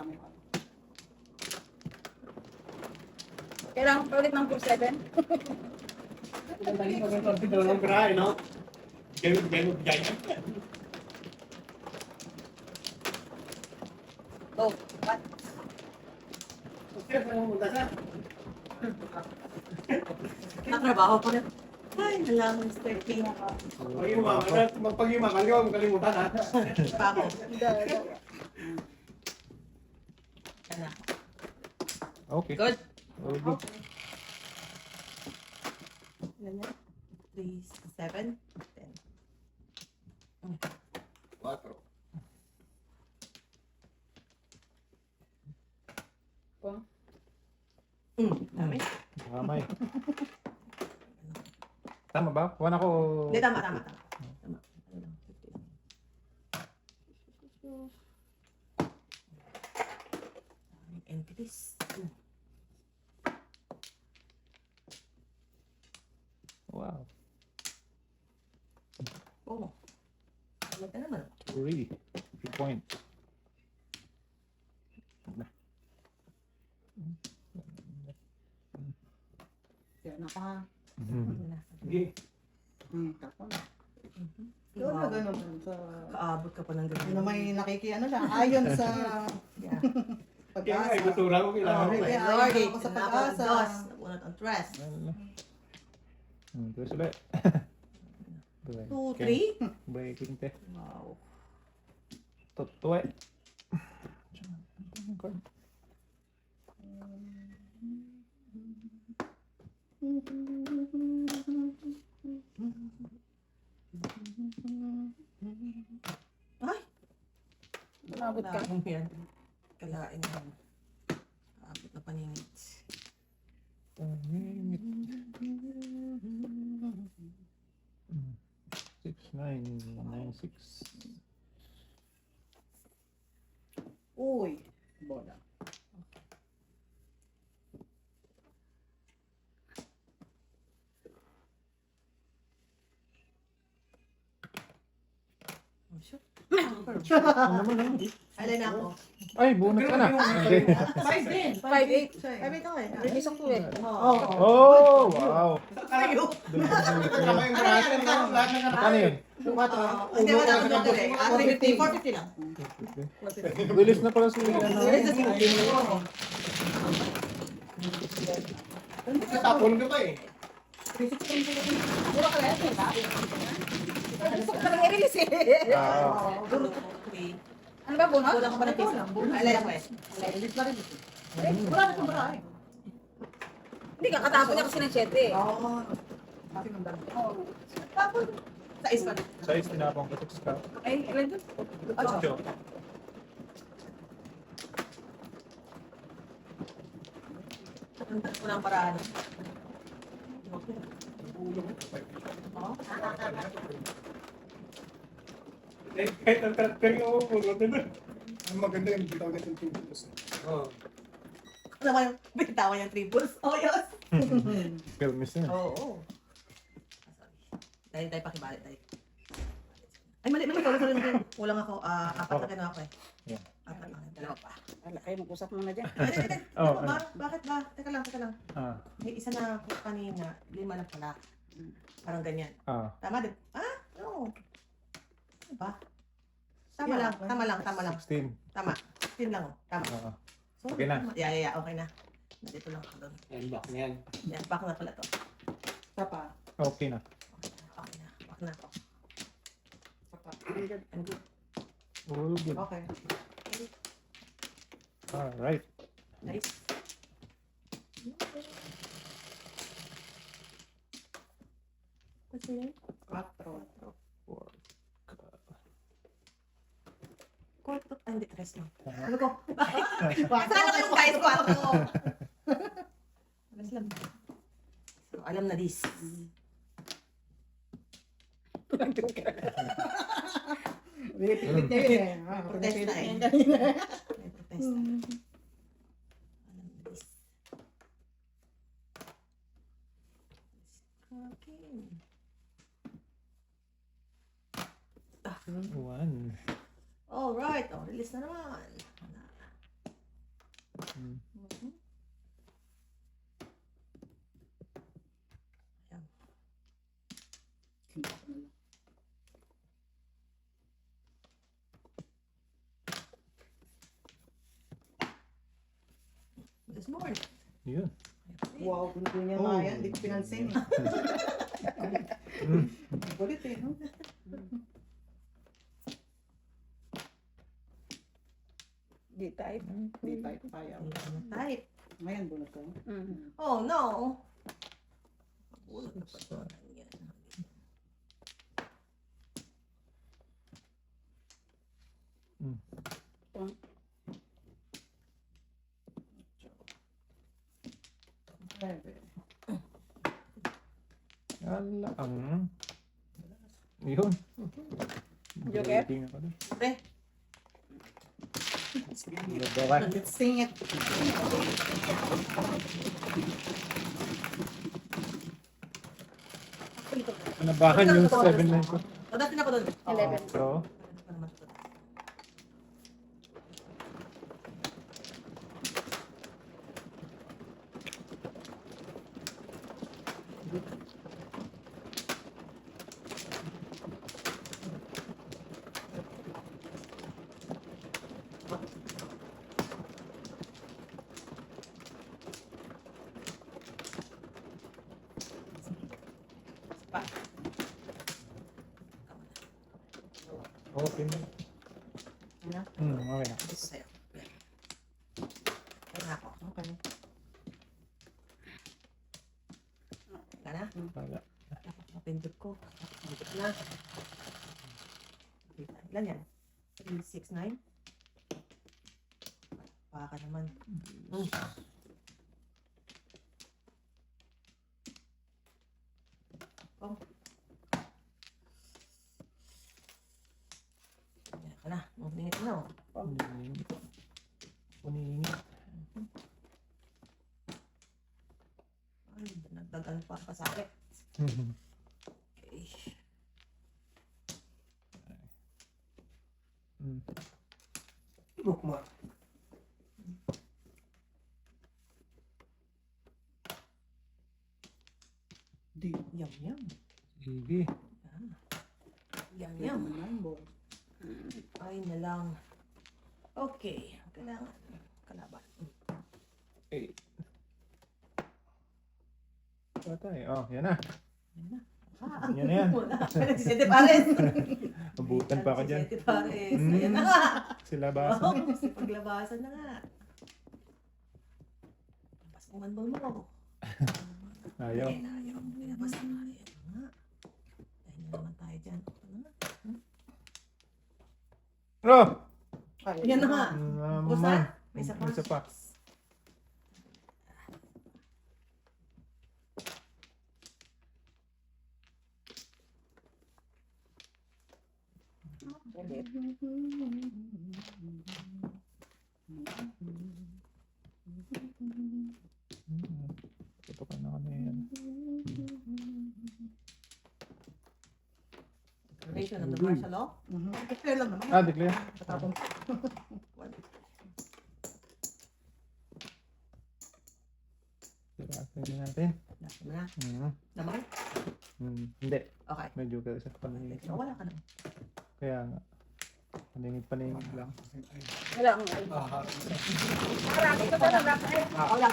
Speaker 3: Kailangan pa ulit ng 4-7.
Speaker 4: Dito ng grahe, no? Ganun, ganyan.
Speaker 3: Oh, what?
Speaker 4: Okay, saan mo punta sa?
Speaker 6: Natrabaho ko na. Ay, nalaman sa 13.
Speaker 4: Pag yumaman ka, huwag kalimutan ha.
Speaker 6: Pa ako.
Speaker 3: Dalawa.
Speaker 6: Ano?
Speaker 1: Okay.
Speaker 6: Good.
Speaker 1: All good.
Speaker 6: Ilan na? 3, 7, 10.
Speaker 4: 4.
Speaker 6: Dami.
Speaker 1: Kamay. Tama ba? Kuha na ko.
Speaker 6: Hindi, tama. Tama. Ano lang, 15. Daming entities.
Speaker 1: Wow.
Speaker 6: Oh. Ano ka naman?
Speaker 1: 3 points.
Speaker 2: Yan na pa.
Speaker 4: Sige.
Speaker 2: Tapos. Ikaw na ganun sa...
Speaker 6: Kaabot ka pa ng ganun.
Speaker 2: Ano may nakikiano lang, ayon sa
Speaker 6: Yeah.
Speaker 4: Kaya nga,
Speaker 2: pag-asa.
Speaker 4: ibutura ko kailangan.
Speaker 2: Okay.
Speaker 6: Okay,
Speaker 2: Kaya
Speaker 6: Lord,
Speaker 2: ayaw ako sa
Speaker 6: nabunot
Speaker 2: pag-asa.
Speaker 6: ang dos, nabunot ang tres.
Speaker 1: Terus ulit.
Speaker 6: 2, 3.
Speaker 1: Breaking te.
Speaker 6: Wow.
Speaker 1: Tutuwe.
Speaker 6: Ay!
Speaker 3: Umabot ka.
Speaker 6: Kalain yan. Kalain yan. Abot na paningit.
Speaker 1: Six, 9, 9, 6.
Speaker 2: Uy, bola.
Speaker 6: Oh, sure. confirm.
Speaker 1: Ano naman, ano?
Speaker 6: Alin na ako.
Speaker 1: Ay, bunot ka na. Okay.
Speaker 2: 5 din.
Speaker 3: 5'8".
Speaker 2: Siya eh.
Speaker 6: Ay, ito eh.
Speaker 3: Release ako eh.
Speaker 2: Oo.
Speaker 1: Oh, wow.
Speaker 6: Sa'yo.
Speaker 4: Tama yung brother, no? Lahat ng
Speaker 1: Ano yun?
Speaker 6: Hindi, wala akong doctor eh. 350, 450 lang.
Speaker 1: Release na pala si ano.
Speaker 6: Release na si Booking.
Speaker 4: Tapon ka pa eh.
Speaker 3: Gusto ko talaga i-release eh.
Speaker 1: Ah,
Speaker 6: Okay.
Speaker 3: Ano ba, bunot?
Speaker 6: Kulang ko pa ng piso. Alay ako eh.
Speaker 2: Release na rin. Wala na itong bara eh.
Speaker 3: Hindi, kakatapon niya kasi ng 7 eh.
Speaker 2: Oo. Kasi nang dami.
Speaker 3: Tapon.
Speaker 6: Sa is pa rin.
Speaker 1: size tinapong ko sa
Speaker 3: Ay, ilan doon?
Speaker 1: Ocho.
Speaker 6: Wala ang paraan.
Speaker 4: Kahit ang tractor yung umulot na doon.
Speaker 7: Ang maganda yung bitaw na yung tubos.
Speaker 4: Oo.
Speaker 6: Ano ba yung bitawan yung triples? Oh, yes.
Speaker 1: Pelmis na.
Speaker 6: Oo. Dahil tayo pakibalik tayo. Ay, mali. Sorry. Kulang ako. Apat na gano'n ako eh.
Speaker 1: Yeah.
Speaker 6: Apat na. Dalawa pa.
Speaker 3: Wala kayo, mag-usap muna dyan.
Speaker 1: Oh,
Speaker 6: Ano ba? Bakit ba? Teka lang.
Speaker 1: Ah,
Speaker 6: May isa na ako kanina. 5 na pala. Parang ganyan.
Speaker 1: ah.
Speaker 6: Tama din. No. Ano ba? Tama lang.
Speaker 1: 16.
Speaker 6: Tama. 10 lang. Tama.
Speaker 1: Ah,
Speaker 6: So,
Speaker 1: Okay na.
Speaker 6: tama. Yeah. Okay na. Dito lang ako doon.
Speaker 4: Yan, back na yan.
Speaker 6: Yan. Back na pala to.
Speaker 2: Sapa.
Speaker 1: okay na.
Speaker 6: Okay na. Back na ako.
Speaker 2: Sapa.
Speaker 6: I'm good.
Speaker 1: All good.
Speaker 2: Okay.
Speaker 1: Alright.
Speaker 6: Nice. What's your name?
Speaker 2: 4.
Speaker 6: Kwarto. Hindi, tres lang. Sabi ko, bakit? Saan ako yung guys kwarto? Tres lang. So, alam na this.
Speaker 2: Pilit niya yun eh.
Speaker 6: Protesta eh.
Speaker 2: Yan
Speaker 6: May protesta. Alam na this. Okay.
Speaker 1: One.
Speaker 6: Alright. Oh, release na naman.
Speaker 1: Hmm.
Speaker 6: Mhm. Ayan. This morning.
Speaker 1: Yun.
Speaker 2: Wow, gusto niya nga yan. Hindi ko pinansin eh. Kulit eh. No?
Speaker 3: Di type.
Speaker 2: Hindi tayo kaya.
Speaker 6: Type.
Speaker 2: Ngayon, bunot ko.
Speaker 6: Oh no. Bulot na pa ito. Yan.
Speaker 1: Ala ang. Yun.
Speaker 3: Joker?
Speaker 1: Tingnan ko doon.
Speaker 6: Pre.
Speaker 1: Bawa.
Speaker 2: Let's sing it.
Speaker 1: Nabahan yung 7 na ito.
Speaker 6: O, dati na ako doon.
Speaker 3: 11.
Speaker 1: So,
Speaker 6: Ano naman ito? Pa.
Speaker 1: okay na.
Speaker 6: Ano?
Speaker 1: Okay na.
Speaker 6: Ito sa'yo. Yan. Yan na ako.
Speaker 2: Okay.
Speaker 6: Wala na?
Speaker 1: Wala.
Speaker 6: Mapindot ko. Mapindot na. Ilan yan? 3, 6, 9? Baka naman. Oh. Yan ka na. Maminit na.
Speaker 1: Puningi.
Speaker 6: Ay, nagdagan pa kasakit.
Speaker 1: Mhm.
Speaker 6: Okay.
Speaker 4: Mukma.
Speaker 2: Di.
Speaker 6: Yum, yum.
Speaker 1: Sige.
Speaker 6: Yum,
Speaker 2: Yan
Speaker 6: yum.
Speaker 2: naman, boy.
Speaker 6: Ay na lang. Okay. Kailangan. Kalaban.
Speaker 1: Eh. Patay. Oh, yan na.
Speaker 6: Ah.
Speaker 1: Yan na yan.
Speaker 6: Wala. Nagsisete pares.
Speaker 1: Abutan pa ako dyan.
Speaker 6: Nagsisete pares.
Speaker 1: Mm.
Speaker 6: Ayan na nga.
Speaker 1: Sila ba?
Speaker 6: Oh, kasi paglabasan na nga. Labas mo mo.
Speaker 1: Ayaw.
Speaker 6: Ayan, ayaw. Pinabasan na. Ayan na nga. Dahil na naman tayo dyan. Ano nga?
Speaker 1: Bro!
Speaker 6: Ayan na nga. Tapos na? May isa pa.
Speaker 1: May isa pa. Tutukan na kami yan.
Speaker 6: Declaration of the martial law.
Speaker 2: Declare lang naman.
Speaker 1: Ah, declare.
Speaker 2: Katapon.
Speaker 1: Declare natin.
Speaker 6: Last na.
Speaker 1: Mm.
Speaker 6: Naman?
Speaker 1: Hindi.
Speaker 6: Okay.
Speaker 1: Medyo kasi paningin.
Speaker 6: So, wala ka na.
Speaker 1: Kaya nga. Paningin lang.
Speaker 3: Wala akong ay. Marami ko talaga.
Speaker 6: Wala.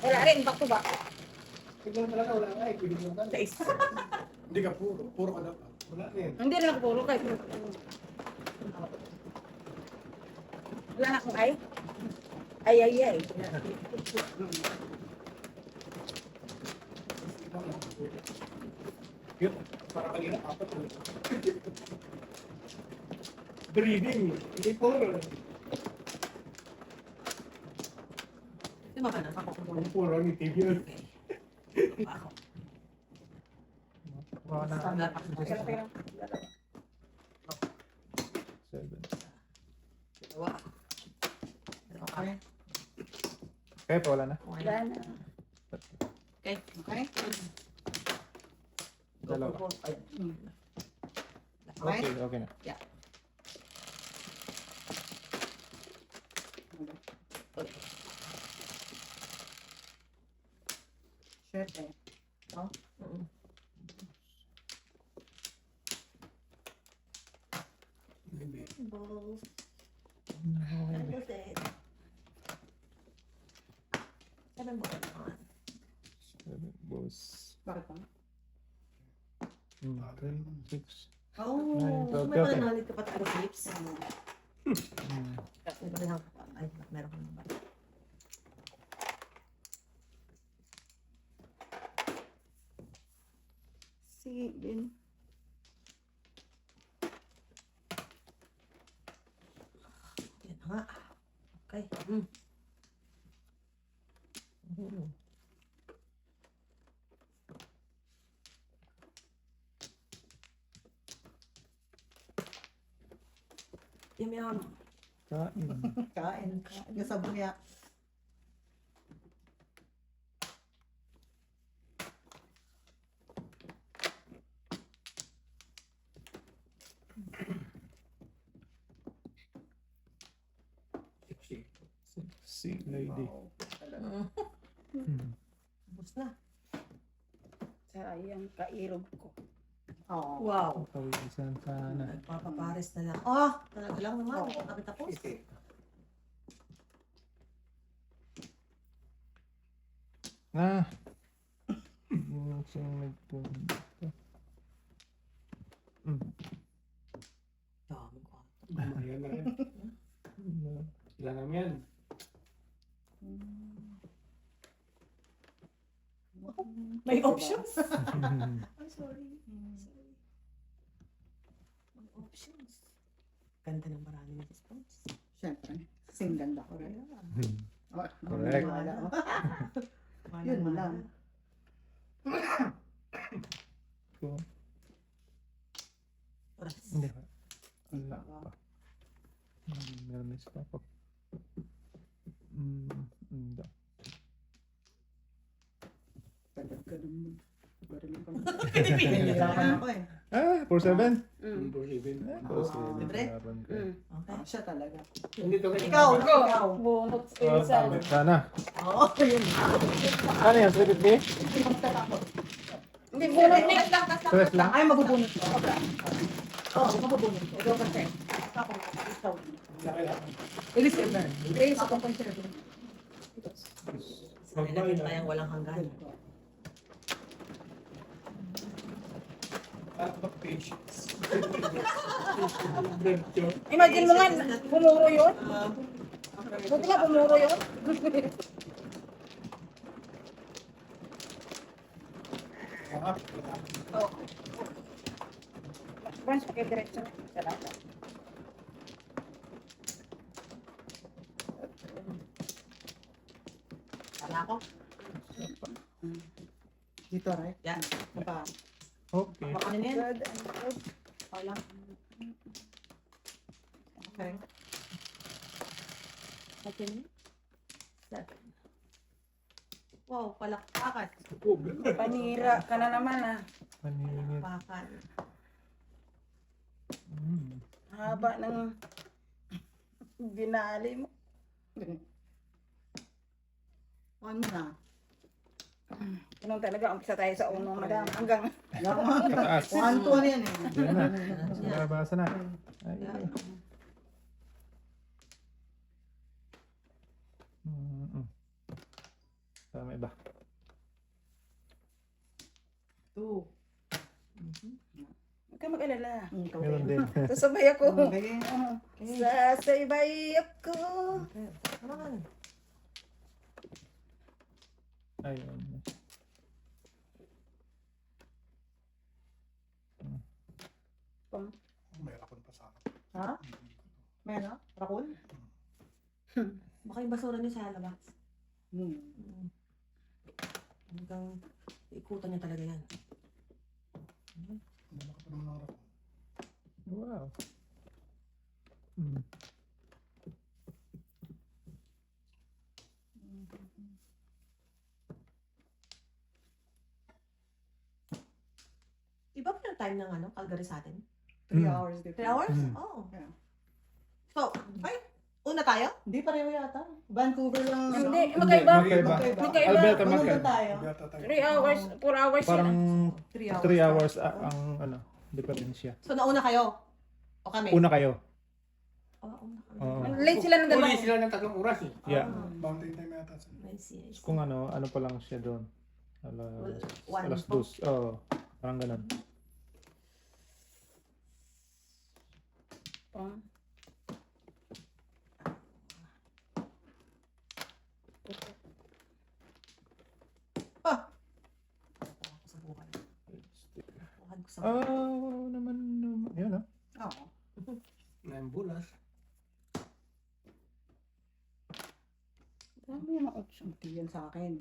Speaker 3: Wala rin, back to back.
Speaker 7: Tignan mo talaga, wala nga eh. Pwede mo ka.
Speaker 3: Guys.
Speaker 7: Hindi ka puro. Puro ka dapat. Wala na yan.
Speaker 3: Hindi rin ako puro kahit. Wala na akong ay. Ay, ay, ay.
Speaker 7: Yun. Para kanina, apat na. Breathing. Hindi puro.
Speaker 6: Lima ka na. Ako ko muna.
Speaker 7: Puro ang itig yun.
Speaker 6: Okay. Ako.
Speaker 1: Wala na.
Speaker 6: Standard ako.
Speaker 3: Tira, tira.
Speaker 1: 7.
Speaker 6: Dalawa. Okay.
Speaker 1: Okay, pa wala na.
Speaker 3: Wala na.
Speaker 6: Okay.
Speaker 2: Okay?
Speaker 1: Dalawa.
Speaker 6: Ayan.
Speaker 1: Okay, okay na.
Speaker 2: Shirt eh.
Speaker 6: Mm. Balls. Seven balls eh. 7 balls naman.
Speaker 1: 7 balls.
Speaker 2: Bakit pa?
Speaker 1: 6.
Speaker 6: Oh,
Speaker 1: Nine,
Speaker 6: may
Speaker 1: okay.
Speaker 6: manalit ka pa tayo sa lips.
Speaker 1: Mm.
Speaker 6: May manalit ka pa. Ay, meron ka naman.
Speaker 3: Sige, din.
Speaker 6: Yan na nga. Okay. Mm. Mm. Yum, yum.
Speaker 1: Kain.
Speaker 2: Kain. Kain. Yung sabon niya.
Speaker 1: Sexy lady.
Speaker 6: Mm. Tapos na.
Speaker 3: Sayang, kairog ko.
Speaker 2: Oo.
Speaker 6: Wow.
Speaker 1: Pawisan ka na.
Speaker 6: Nagpapapares na lang. Oh, talaga lang naman.
Speaker 2: Oo.
Speaker 6: Kapit tapos.
Speaker 1: Na. Yung siyang nagpunta.
Speaker 6: Dami ko.
Speaker 7: Ayan na yan. Sila naman yan.
Speaker 6: May options. I'm sorry. Sorry. May options. Ganda ng marami ng response.
Speaker 2: Siyempre. Kasing ganda ko rin. Oh,
Speaker 1: Correct.
Speaker 2: wala, oh. Yun lang.
Speaker 1: Ko.
Speaker 6: Oras.
Speaker 1: Hindi pa. Wala pa. Meron na isa pa. Hindi.
Speaker 2: Tagal ka naman. Baril ka
Speaker 6: Pinili
Speaker 2: naman ako eh.
Speaker 1: Ah, 4-7?
Speaker 3: Mm.
Speaker 6: Libre?
Speaker 3: Mm.
Speaker 6: Okay.
Speaker 2: Siya talaga.
Speaker 4: Hindi to
Speaker 6: Ikaw.
Speaker 3: Ikaw, bumot sa
Speaker 1: Sana.
Speaker 6: Oo, yun.
Speaker 1: Ano yan? 350?
Speaker 3: Hindi, bunot niya.
Speaker 1: Stress lang?
Speaker 2: Ay, mabubunot mo.
Speaker 6: Oo, mabubunod.
Speaker 3: Ikaw kasi.
Speaker 2: Ako, ikaw.
Speaker 6: Ilis ka na.
Speaker 3: Grace, ako pa siya.
Speaker 6: Nilagyan tayong walang hanggan.
Speaker 3: Imagine mo nga, bumuro yun. Buti nga bumuro yun. Oh. Branch pa kayo diretso. Salamat.
Speaker 6: Wala ako.
Speaker 2: Dito, right?
Speaker 6: Yan.
Speaker 2: Napa.
Speaker 1: Okay.
Speaker 6: Baka ano yan?
Speaker 3: Good and good.
Speaker 6: Wala. Okay. Okay na? 7. Wow, palakpakan.
Speaker 3: Panira ka na naman ah.
Speaker 1: Maninit.
Speaker 6: Palakpakan.
Speaker 3: Haba ng binali mo.
Speaker 2: Ano na?
Speaker 3: Ganun talaga, umpisa tayo sa uno, madam. Hanggang
Speaker 1: Taas.
Speaker 2: 1, 2 yan eh.
Speaker 1: Yan na. Nabasa na. Ay. Tama ba?
Speaker 2: 2.
Speaker 3: huwag ka mag-alala.
Speaker 1: Meron din.
Speaker 3: Sasabay ako.
Speaker 2: Okay.
Speaker 3: Sasabay ako.
Speaker 6: Naman.
Speaker 1: Ayun.
Speaker 2: Ha? May ano? Rakul?
Speaker 6: Baka yung basura niyo sa labas. Hanggang ikutan niya talaga yan.
Speaker 1: Wow.
Speaker 6: Iba pa yung time ng ano, Calgary sa atin?
Speaker 2: 3 hours
Speaker 6: 3
Speaker 2: difference.
Speaker 6: hours?
Speaker 1: Mm.
Speaker 6: Oo.
Speaker 2: Yeah.
Speaker 6: So, ay, una tayo?
Speaker 2: Hindi pareho yata. Vancouver lang.
Speaker 3: Hindi, magkaiba.
Speaker 1: Magkaiba.
Speaker 3: Magkaiba.
Speaker 1: Alberta,
Speaker 2: Ano
Speaker 1: magkaiba.
Speaker 2: ba tayo?
Speaker 3: 3 hours, 4 hours
Speaker 1: Parang
Speaker 3: sila.
Speaker 2: 3
Speaker 1: 3 hours
Speaker 2: hours.
Speaker 1: ang ano, diferensya.
Speaker 6: So, nauna kayo? O kami?
Speaker 1: Una kayo.
Speaker 6: Oo, una kami.
Speaker 1: Oo.
Speaker 3: Late sila ng
Speaker 4: Uli
Speaker 3: dalawa.
Speaker 4: sila ng 3 oras eh.
Speaker 1: Yeah.
Speaker 7: Mountain time yata.
Speaker 6: I see, I see.
Speaker 1: Kung ano pa lang siya doon.
Speaker 6: One
Speaker 1: Alas
Speaker 6: po.
Speaker 1: 2. Oo. Parang ganun.
Speaker 3: Oh.
Speaker 6: Sa buhay. Buhay ko sa
Speaker 1: Naman. Yun ah.
Speaker 2: Oo.
Speaker 4: Nambulas.
Speaker 3: Dami yung mga option.
Speaker 2: Hindi yan sa akin.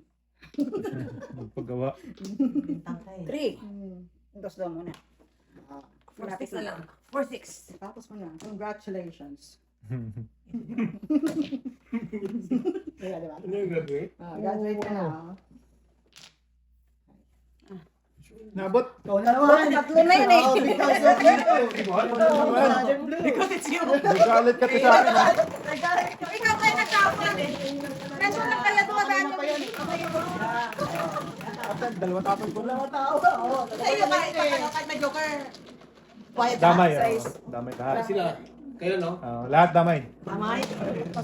Speaker 1: Magpagawa.
Speaker 6: bintang ka eh.
Speaker 3: 3. Dos daw muna.
Speaker 2: Ah,
Speaker 6: 4-6 na lang. 4-6.
Speaker 2: tapos mo na. Congratulations. Kaya, di ba?
Speaker 4: Ano yung graduate?
Speaker 2: Graduate ka na.
Speaker 1: Nabot.
Speaker 2: Ikaw na naman.
Speaker 3: Tatlo na yun eh.
Speaker 2: Oh, because of you.
Speaker 6: Because it's you.
Speaker 1: Nagalit ka sa akin ah.
Speaker 3: Ikaw kayo nagtapon eh. Nandun lang kaya tumadaan yung
Speaker 1: Dalawa tapos ko lang.
Speaker 6: Sa iyo, kahit may joker. Quiet ka.
Speaker 1: Damay. Damay lahat.
Speaker 4: Sila. Kayo no?
Speaker 1: Lahat damay.
Speaker 6: Damay.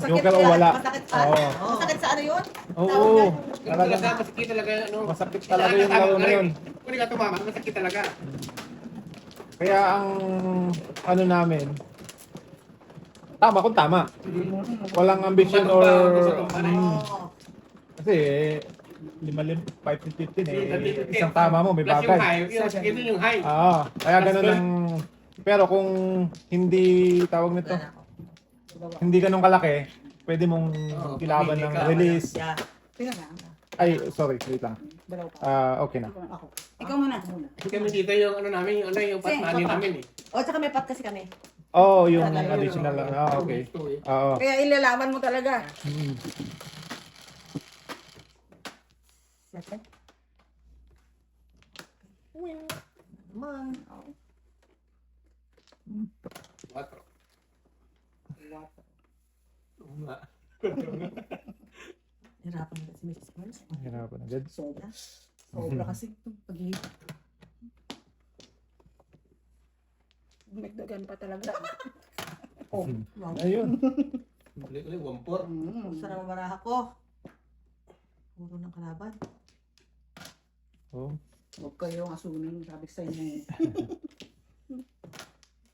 Speaker 1: Joker o wala.
Speaker 6: Masakit sa
Speaker 1: Oo.
Speaker 6: Masakit sa ano yun?
Speaker 1: Oo.
Speaker 4: Talaga
Speaker 1: Talaga.
Speaker 4: masakit talaga ano.
Speaker 1: Masakit talaga yung laro na yun.
Speaker 4: Kung hindi ka tumama, masakit talaga.
Speaker 1: Kaya ang ano namin, tama kung tama. Walang ambition or kasi 5-15 isang tama mo may
Speaker 4: Plus yung
Speaker 1: bagay.
Speaker 4: high. Yung sakit yung high.
Speaker 1: Kaya ganun ang pero kung hindi tawag nito,
Speaker 6: Wala na ako.
Speaker 1: hindi ganun kalaki, pwede mong kilaban ng release.
Speaker 6: Yeah.
Speaker 2: Tingnan na.
Speaker 1: Ay, sorry, wait lang.
Speaker 2: Dalawa pa.
Speaker 1: Okay na.
Speaker 2: Ako.
Speaker 3: Ikaw muna.
Speaker 4: Kami dito yung ano namin, yung ano yung
Speaker 3: Sige,
Speaker 4: patmani namin eh.
Speaker 6: O, tsaka may pot kasi kami.
Speaker 1: Oh, yung additional lang. Okay.
Speaker 4: Ito eh.
Speaker 1: Oo.
Speaker 3: Kaya ilalaban mo talaga.
Speaker 6: Siyempre. Naman.
Speaker 4: Quatro. Oo nga.
Speaker 6: Hirapan na si Mrs. Burns.
Speaker 1: Hirapan agad.
Speaker 6: Sobra. Sobra kasi itong pag-ihip.
Speaker 3: Magdagan pa talaga.
Speaker 6: Oh, wow.
Speaker 1: Ayun.
Speaker 4: Ulit-ulit, 1-4.
Speaker 6: Gusto na mabaraha ko. Puro ng kalaban.
Speaker 1: Oh.
Speaker 2: Huwag kayong asunin, sabi sa inyo.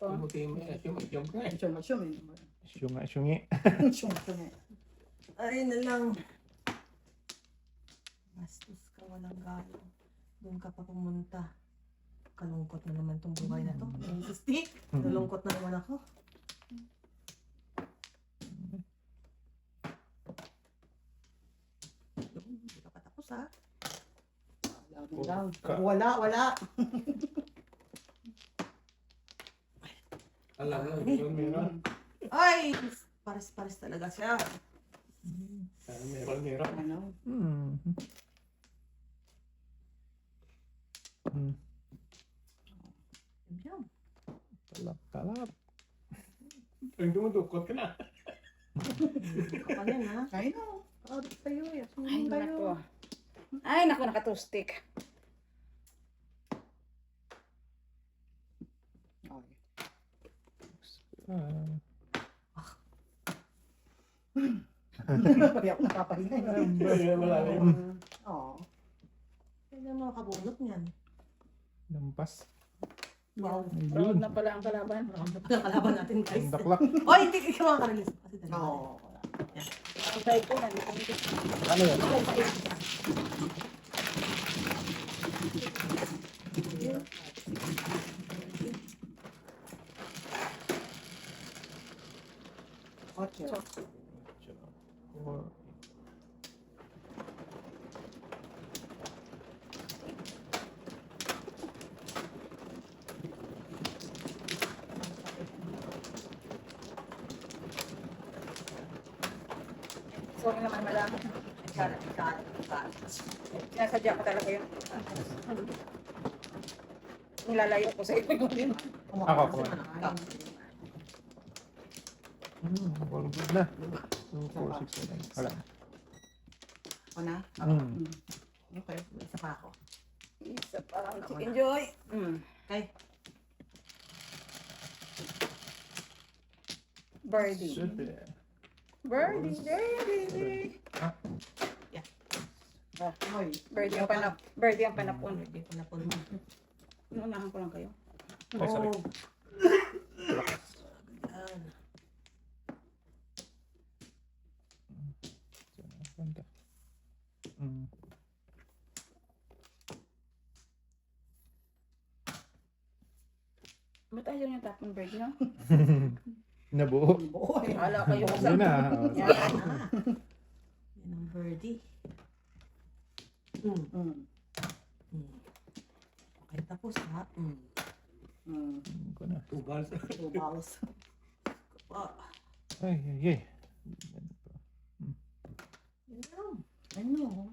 Speaker 4: Buti mo, jump nga eh.
Speaker 2: Asyong eh.
Speaker 1: Syunga.
Speaker 2: Asyong eh.
Speaker 6: Ay na lang. Bastos ka, walang galo. Doon ka pa pumunta. Kalungkot na naman tong buhay na to. Gusti, nalungkot na naman ako. Hindi ka pa tapos ha.
Speaker 2: Wala.
Speaker 4: Alam mo, yun meron.
Speaker 6: Ay! Pares-pares talaga siya.
Speaker 4: Meron.
Speaker 2: Ano?
Speaker 1: Hmm.
Speaker 6: Yum.
Speaker 1: Talap.
Speaker 4: Pag dumudukot ka na.
Speaker 6: Kapag yan ha.
Speaker 2: I know. Sabi sa'yo eh.
Speaker 3: Ay,
Speaker 2: Asunin kayo.
Speaker 3: nako. Ay, nako, nakatustik.
Speaker 2: Kaya ako nakapahinga eh.
Speaker 4: Wala na yun.
Speaker 2: Oo.
Speaker 6: Kaya mga kabunot niyan.
Speaker 1: Lampas.
Speaker 6: Wow.
Speaker 3: Proud
Speaker 1: Ayun.
Speaker 3: na pala ang kalaban.
Speaker 6: Ang kalaban natin guys.
Speaker 1: Ang daklak.
Speaker 6: Oy, hindi ikaw ang karilis. Kasi dalawa.
Speaker 2: Oo.
Speaker 3: Ang side ko, nandito.
Speaker 1: Ano yan?
Speaker 2: Ocho.
Speaker 1: Four.
Speaker 3: Sorry naman, madam. Sinasadya ko talaga yun. Nilalayo ko sa iyo.
Speaker 1: Ako. All good na. 2, 4, 6, 7. Wala.
Speaker 2: Ako na?
Speaker 6: Okay, may isa pa ako.
Speaker 3: Isa pa lang. Enjoy.
Speaker 6: Okay.
Speaker 3: Birdie.
Speaker 1: Super.
Speaker 3: Birdie.
Speaker 2: Oy.
Speaker 3: Birdie ang panap. Birdie ang panapon.
Speaker 6: Hindi ko na po.
Speaker 3: Inunahan ko lang kayo.
Speaker 1: Ay, sorry.
Speaker 6: Oh. Ayan.
Speaker 1: Ganda.
Speaker 3: Ba't ayaw niyo tapon bird niyo?
Speaker 1: Nabuo.
Speaker 2: Boy.
Speaker 3: Akala kayo
Speaker 1: Yun
Speaker 3: kasama.
Speaker 1: na.
Speaker 3: Yan.
Speaker 6: Yan ang birdie. Okay, tapos ha.
Speaker 1: Ko na.
Speaker 4: 2 balls.
Speaker 2: Two balls.
Speaker 1: Ay.
Speaker 6: Yan.
Speaker 2: Ano?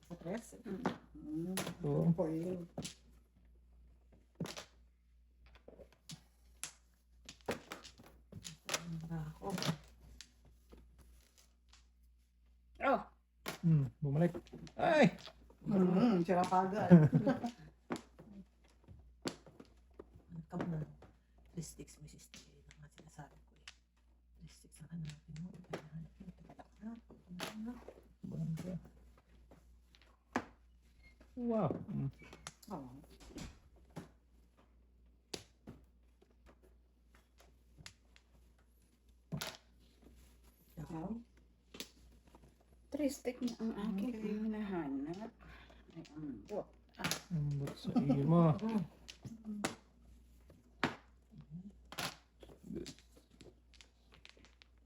Speaker 2: Sa tres?
Speaker 1: Oo.
Speaker 2: For you.
Speaker 6: Ako.
Speaker 3: Oh,
Speaker 1: Bumalik. Ay!
Speaker 2: Sira pa agad.
Speaker 6: Come na. 3 sticks, Mrs. T. Yan ang nga sinasabi ko eh. 3 sticks ang hanapin mo.
Speaker 1: Bangka. Wow.
Speaker 2: Oo.
Speaker 6: Okay.
Speaker 3: tristic na ang aking hinahanap. Ay, ang buwak.
Speaker 1: Ambot sa imo.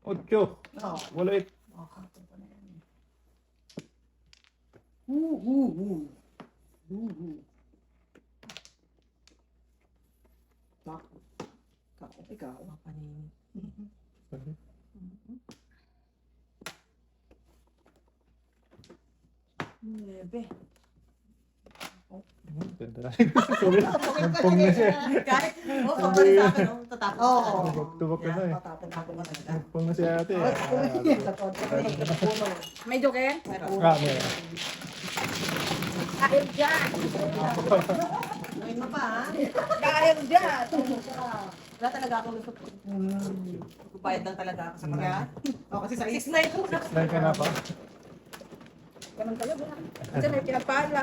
Speaker 1: Ocho.
Speaker 2: Oo.
Speaker 1: Walait.
Speaker 2: Makakatawa pa na yan eh. Tako. Ikaw.
Speaker 6: Mapaningin.
Speaker 1: Sorry.
Speaker 6: Nebe.
Speaker 1: Ganda na. Sorry. Nagpong na siya.
Speaker 6: Kahit, sobrang sa akin, tatapos
Speaker 2: Oo.
Speaker 6: ka.
Speaker 1: Tubok na eh.
Speaker 6: Tatapos ka talaga.
Speaker 1: Nagpong na si ate.
Speaker 3: May joker?
Speaker 1: Meron.
Speaker 3: Dahil dyan!
Speaker 6: Ngayon mo pa, ha?
Speaker 3: Dahil dyan!
Speaker 6: Wala talaga ako gusto. Bayad lang talaga ako sa mga.
Speaker 2: Oh, kasi sa
Speaker 6: 6'9" ko.
Speaker 1: Dahil ka na pa.
Speaker 3: Ganun talaga. Kasi may pinapala.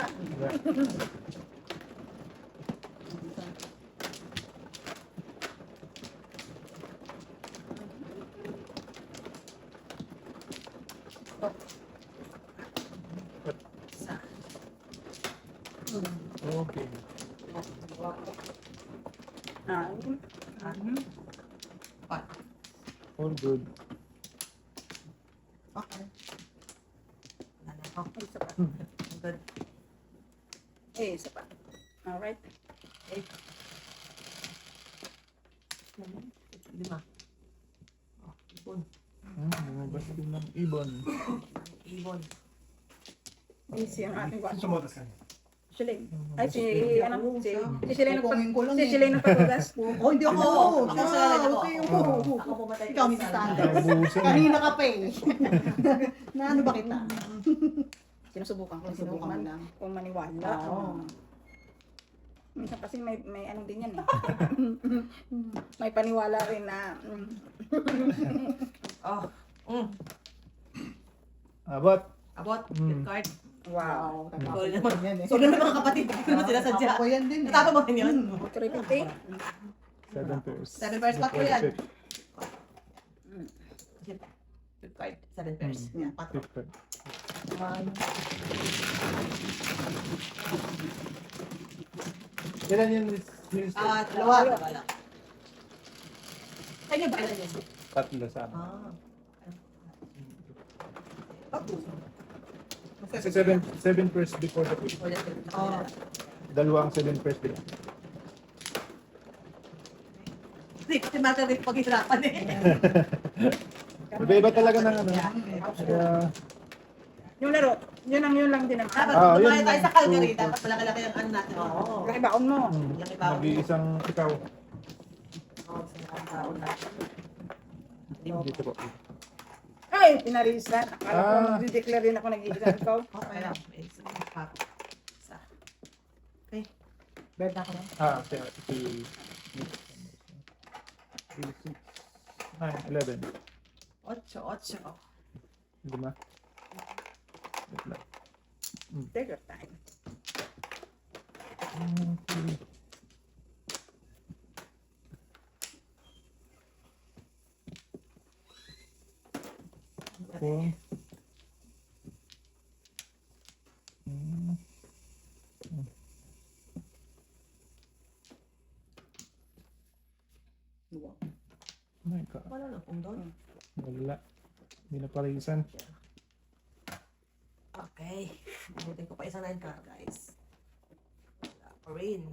Speaker 6: Isa.
Speaker 1: Okay.
Speaker 6: Pa.
Speaker 1: All good.
Speaker 2: Okay.
Speaker 6: Wala na ako.
Speaker 3: Isa pa.
Speaker 6: Good.
Speaker 3: Isa pa. Alright.
Speaker 6: 5. Oh, ibon.
Speaker 1: Lumabas din ng ibon.
Speaker 6: Ibon.
Speaker 3: Easy ang ating watch.
Speaker 7: Sumotas ka.
Speaker 3: Siling. Ay, si Siling
Speaker 2: Pupungin ko lang
Speaker 3: si
Speaker 2: eh.
Speaker 3: Siling nagpatugas.
Speaker 2: Oh, hindi ako.
Speaker 6: Ako sa lalagyan ko.
Speaker 2: Ako
Speaker 6: Ako pumatay
Speaker 2: Ikaw,
Speaker 6: ka
Speaker 2: Miss
Speaker 6: sa
Speaker 2: Sanders.
Speaker 1: Naubusan.
Speaker 2: Kanina ka pa eh. Na ano ba kita?
Speaker 3: Sinusubukan ko
Speaker 2: Sinusubukan mo lang.
Speaker 3: kung maniwala.
Speaker 2: Oo.
Speaker 3: Minsan kasi may ano din yan eh. May paniwala rin na
Speaker 6: Oh.
Speaker 1: Abot.
Speaker 6: Abot.
Speaker 1: Mm.
Speaker 6: Gift card.
Speaker 3: wow.
Speaker 6: Sorry naman.
Speaker 2: Yan eh.
Speaker 6: Sorry naman mga kapatid. Hindi naman sila sadya.
Speaker 2: Ako yan din eh.
Speaker 6: Natapa mo rin yun.
Speaker 3: 350.
Speaker 1: 7 pairs.
Speaker 6: 7 pairs pa ko yan.
Speaker 1: Flip,
Speaker 6: Gift card. 7 pairs.
Speaker 2: Yan.
Speaker 6: Patro.
Speaker 1: flip, flip. Ilan yun, Miss?
Speaker 6: Dalawa. Dalawa. Saan yung bayan niya?
Speaker 1: Tatlo sa amin. Kasi 7 pairs before the flip.
Speaker 6: Oh.
Speaker 1: Dalawang 7 pairs din.
Speaker 6: Hindi, kasi matter rin pag-hirapan eh.
Speaker 1: Iba-iba talaga ng ano. Kaya,
Speaker 3: Yung laro, yun lang din ang
Speaker 6: Dapat
Speaker 1: Ah,
Speaker 6: kumain
Speaker 1: yun.
Speaker 6: tayo sa Calgary, dapat malaki-laki ang ano natin. Oo.
Speaker 3: laki baon mo.
Speaker 6: Laki ba?
Speaker 1: nag-iisang ikaw.
Speaker 6: Oo, sa taon na.
Speaker 1: Dito po.
Speaker 3: Ay, pinarisan. Akala ko
Speaker 1: Ah.
Speaker 3: nag-declare din ako nag-iisan ikaw.
Speaker 6: Okay lang. May isa. Isa. Okay.
Speaker 2: Bed na ako na.
Speaker 1: Si 9, 11.
Speaker 6: 8.
Speaker 1: Lima. Wait lang.
Speaker 3: Take your time.
Speaker 1: Okay. Four. My God.
Speaker 6: Wala na pong doon.
Speaker 1: Wala. Hindi na parisan.
Speaker 6: Okay. Butin ko pa isang 9 card, guys. Wala pa rin.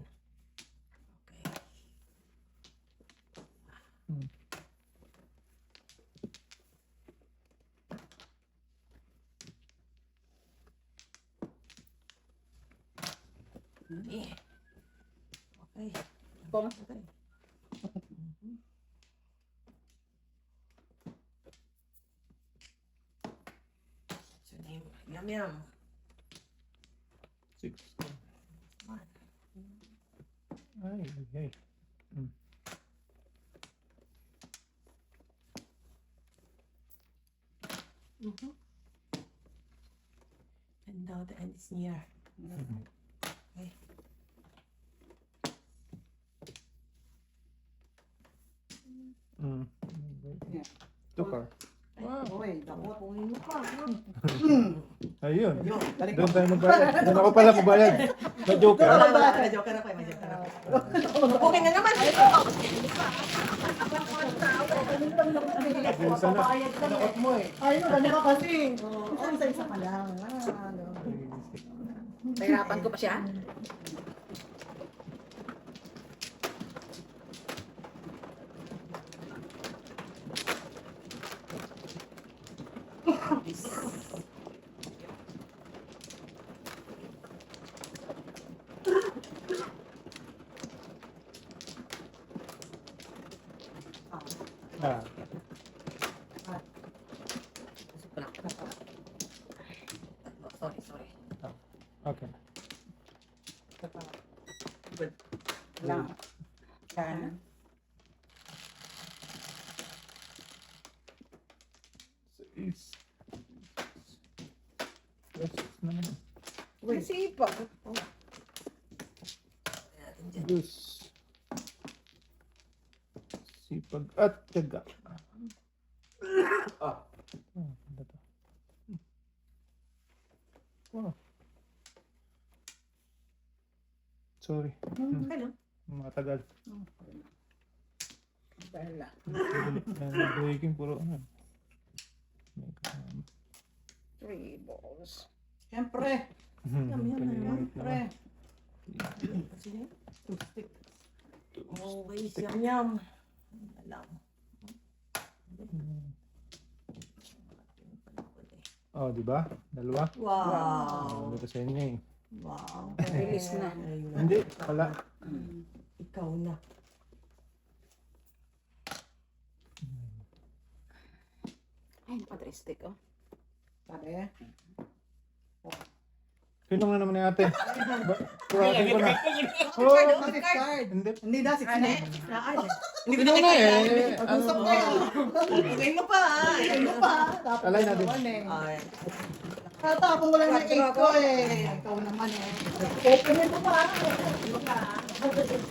Speaker 6: Okay. Okay.
Speaker 3: Kung
Speaker 6: Okay. So, yum yum.
Speaker 1: 6.
Speaker 6: One.
Speaker 1: Ay, ay.
Speaker 6: Mm-hmm. And now the end is near. Okay.
Speaker 2: Yeah.
Speaker 1: Tukar.
Speaker 2: Okay,
Speaker 6: Ako, pungin mo pa.
Speaker 1: Ayun.
Speaker 6: Yun.
Speaker 1: Doon tayo magbayad. Doon ako pala magbayad. May joker.
Speaker 6: May joker ako, may joker ako. Okay na naman.
Speaker 1: Bilisan na.
Speaker 2: Nakot mo eh. Ay, ano ka kasi? Oo, isa-isa ka lang. Ano.
Speaker 3: nahirapan ko pa siya.
Speaker 6: Sorry.
Speaker 1: Okay.
Speaker 3: Lang. Yan.
Speaker 1: Is yes, naman.
Speaker 3: Masipag.
Speaker 1: Diyos. Sipag at tiyaga. Ano to? Wow. Sorry.
Speaker 6: Okay lang.
Speaker 1: Matagal.
Speaker 3: Bala.
Speaker 1: Breaking puro ano.
Speaker 3: 3 balls.
Speaker 2: Siyempre. Siyempre.
Speaker 6: Sige. Okay, yum. Alam.
Speaker 1: Oh, di ba? Dalawa.
Speaker 6: Wow.
Speaker 1: Ano ko sa inyo eh.
Speaker 6: Wow.
Speaker 3: Release na.
Speaker 1: Hindi, wala.
Speaker 6: Ikaw na.
Speaker 3: Ay, nakadrestik oh.
Speaker 2: Pare.
Speaker 1: Sino nga naman ni ate? Kurasin ko na.
Speaker 2: Card, bakit card?
Speaker 1: Hindi.
Speaker 2: Hindi na, 6 na.
Speaker 6: Saan?
Speaker 1: Hindi ko na eh.
Speaker 2: Pag-usap
Speaker 1: Ano,
Speaker 2: kayo.
Speaker 6: Ibigay mo pa.
Speaker 2: Ano pa? Dapat
Speaker 1: Alay natin.
Speaker 2: naman eh.
Speaker 6: Ay.
Speaker 2: Tatapong ko lang ng 8 ko eh. Ikaw naman eh. Open mo pa.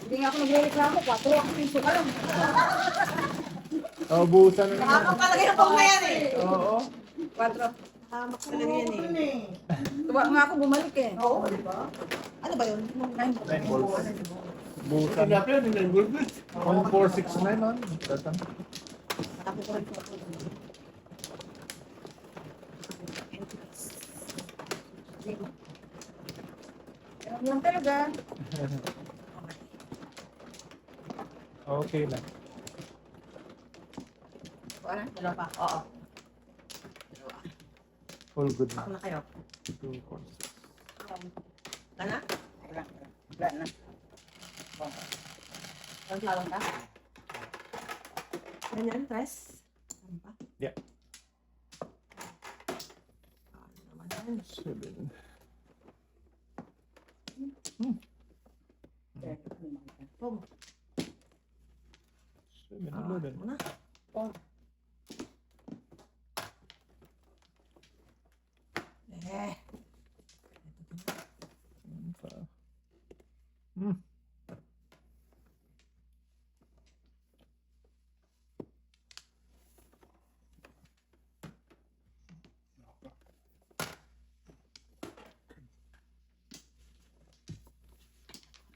Speaker 3: Hindi nga ako nagre-reklamo. 4 ako piso ka lang.
Speaker 1: Oh, buusan na naman.
Speaker 6: Nakakapalagay na pang na yan eh.
Speaker 1: Oo.
Speaker 3: 4.
Speaker 6: Hamak talaga yan eh.
Speaker 3: Tuwa nga ako bumalik eh.
Speaker 2: Oo, di ba?
Speaker 6: Ano ba yun?
Speaker 1: 9 balls. Buusan.
Speaker 4: Kaya pala, hindi na gulbis.
Speaker 1: 1469 on. Tatang.
Speaker 6: Ako ko rin.
Speaker 3: Ganun lang talaga.
Speaker 1: Okay lang.
Speaker 3: Wala.
Speaker 6: Dalawa pa. Oo.
Speaker 1: All good
Speaker 6: Ako
Speaker 1: na.
Speaker 6: na kayo.
Speaker 1: 2, 4, 6.
Speaker 6: Kana?
Speaker 3: Wala na.
Speaker 6: Ang lawang ka? Ganyan, press. Ano pa?
Speaker 1: Yeah.
Speaker 6: Ano naman yan?
Speaker 1: 7.
Speaker 6: Pum.
Speaker 1: 7,
Speaker 6: Ah,
Speaker 1: 11.
Speaker 6: muna. Eh.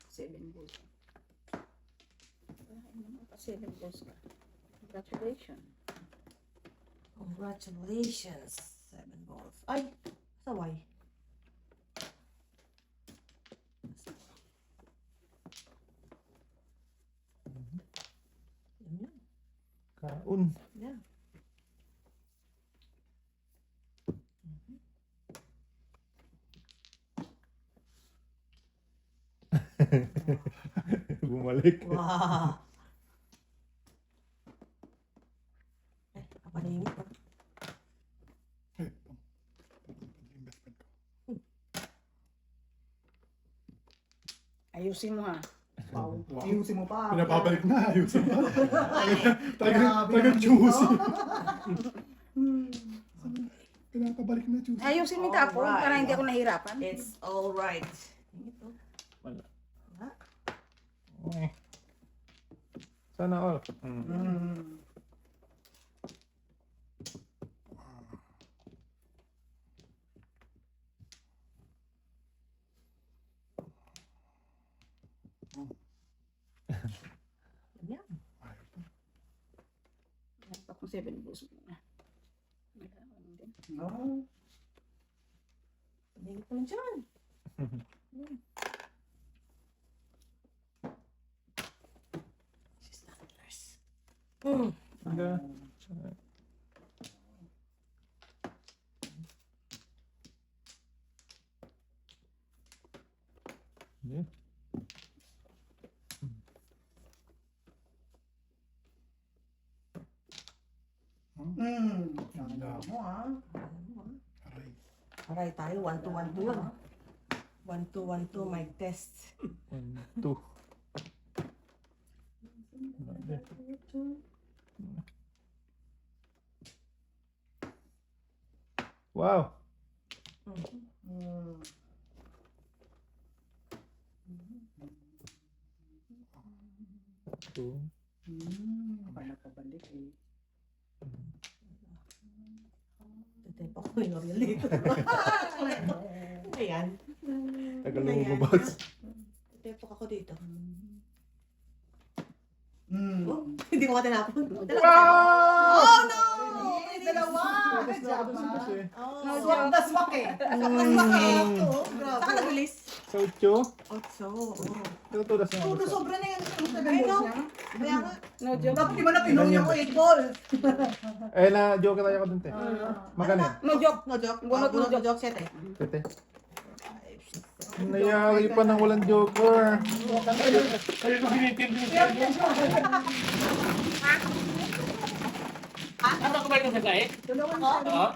Speaker 3: Seven balls. Ay, naman pa 7 balls ka. Congratulations.
Speaker 6: Congratulations. 7 balls. Ay, saway. Yan yun.
Speaker 1: Kaun.
Speaker 6: Yan.
Speaker 1: Bumalik.
Speaker 6: Wow. Eh, kapaningit ko.
Speaker 3: Ayusin mo ha.
Speaker 2: Wow. Ayusin mo pa.
Speaker 7: Pinapabalik na, ayusin pa.
Speaker 2: Grabe
Speaker 7: Talagang
Speaker 2: naman
Speaker 7: juicy. Pinapabalik na, juicy.
Speaker 3: Ayusin mo yung tapon
Speaker 6: Alright.
Speaker 3: para hindi ako nahirapan.
Speaker 6: It's all right. Ito.
Speaker 1: Wala.
Speaker 6: Wala.
Speaker 1: Okay. Sana all.
Speaker 2: Mm.
Speaker 6: Yan.
Speaker 3: Meron akong 7 balls muna.
Speaker 2: No.
Speaker 6: Paningit naman dyan. She's not a nurse.
Speaker 1: Hanggang. Yeah.
Speaker 2: Mm. Ano mo ah.
Speaker 6: Aray tayo, 1-2-1-2 yun. 1-2-1-2, mic test.
Speaker 1: 1, 2. Wow.
Speaker 2: Hmm.
Speaker 1: Two.
Speaker 2: Baka napabalik eh.
Speaker 6: Tetepo ko yung real dito. Ayan.
Speaker 1: Tagal na lumabas.
Speaker 6: Tetepo ako dito.
Speaker 2: Hmm.
Speaker 6: Oh, hindi ko tinapon.
Speaker 1: Wow!
Speaker 6: Oh no!
Speaker 2: Dalawa!
Speaker 1: Tapos na ako dun kasi.
Speaker 6: Oh,
Speaker 2: Swak na swak eh.
Speaker 6: Saka nag-release.
Speaker 1: Sa 8.
Speaker 6: Otso.
Speaker 1: Pero tulas na ako.
Speaker 2: Puro sobra na yan.
Speaker 6: Ay, no. Kaya nga.
Speaker 3: No joke.
Speaker 2: Dapat di mo na pinunya ko 8 ball.
Speaker 1: Eh, na-joke tayo ko dun, te. Magkano yan?
Speaker 3: No joke.
Speaker 6: No joke.
Speaker 3: Bunot, no joke.
Speaker 6: joke set eh.
Speaker 1: Tete. Nayari pa ng walang joker.
Speaker 4: Kaya ko binitindi siya. Ano ba kumain ka sa tae?
Speaker 2: Dalawang
Speaker 4: Oo.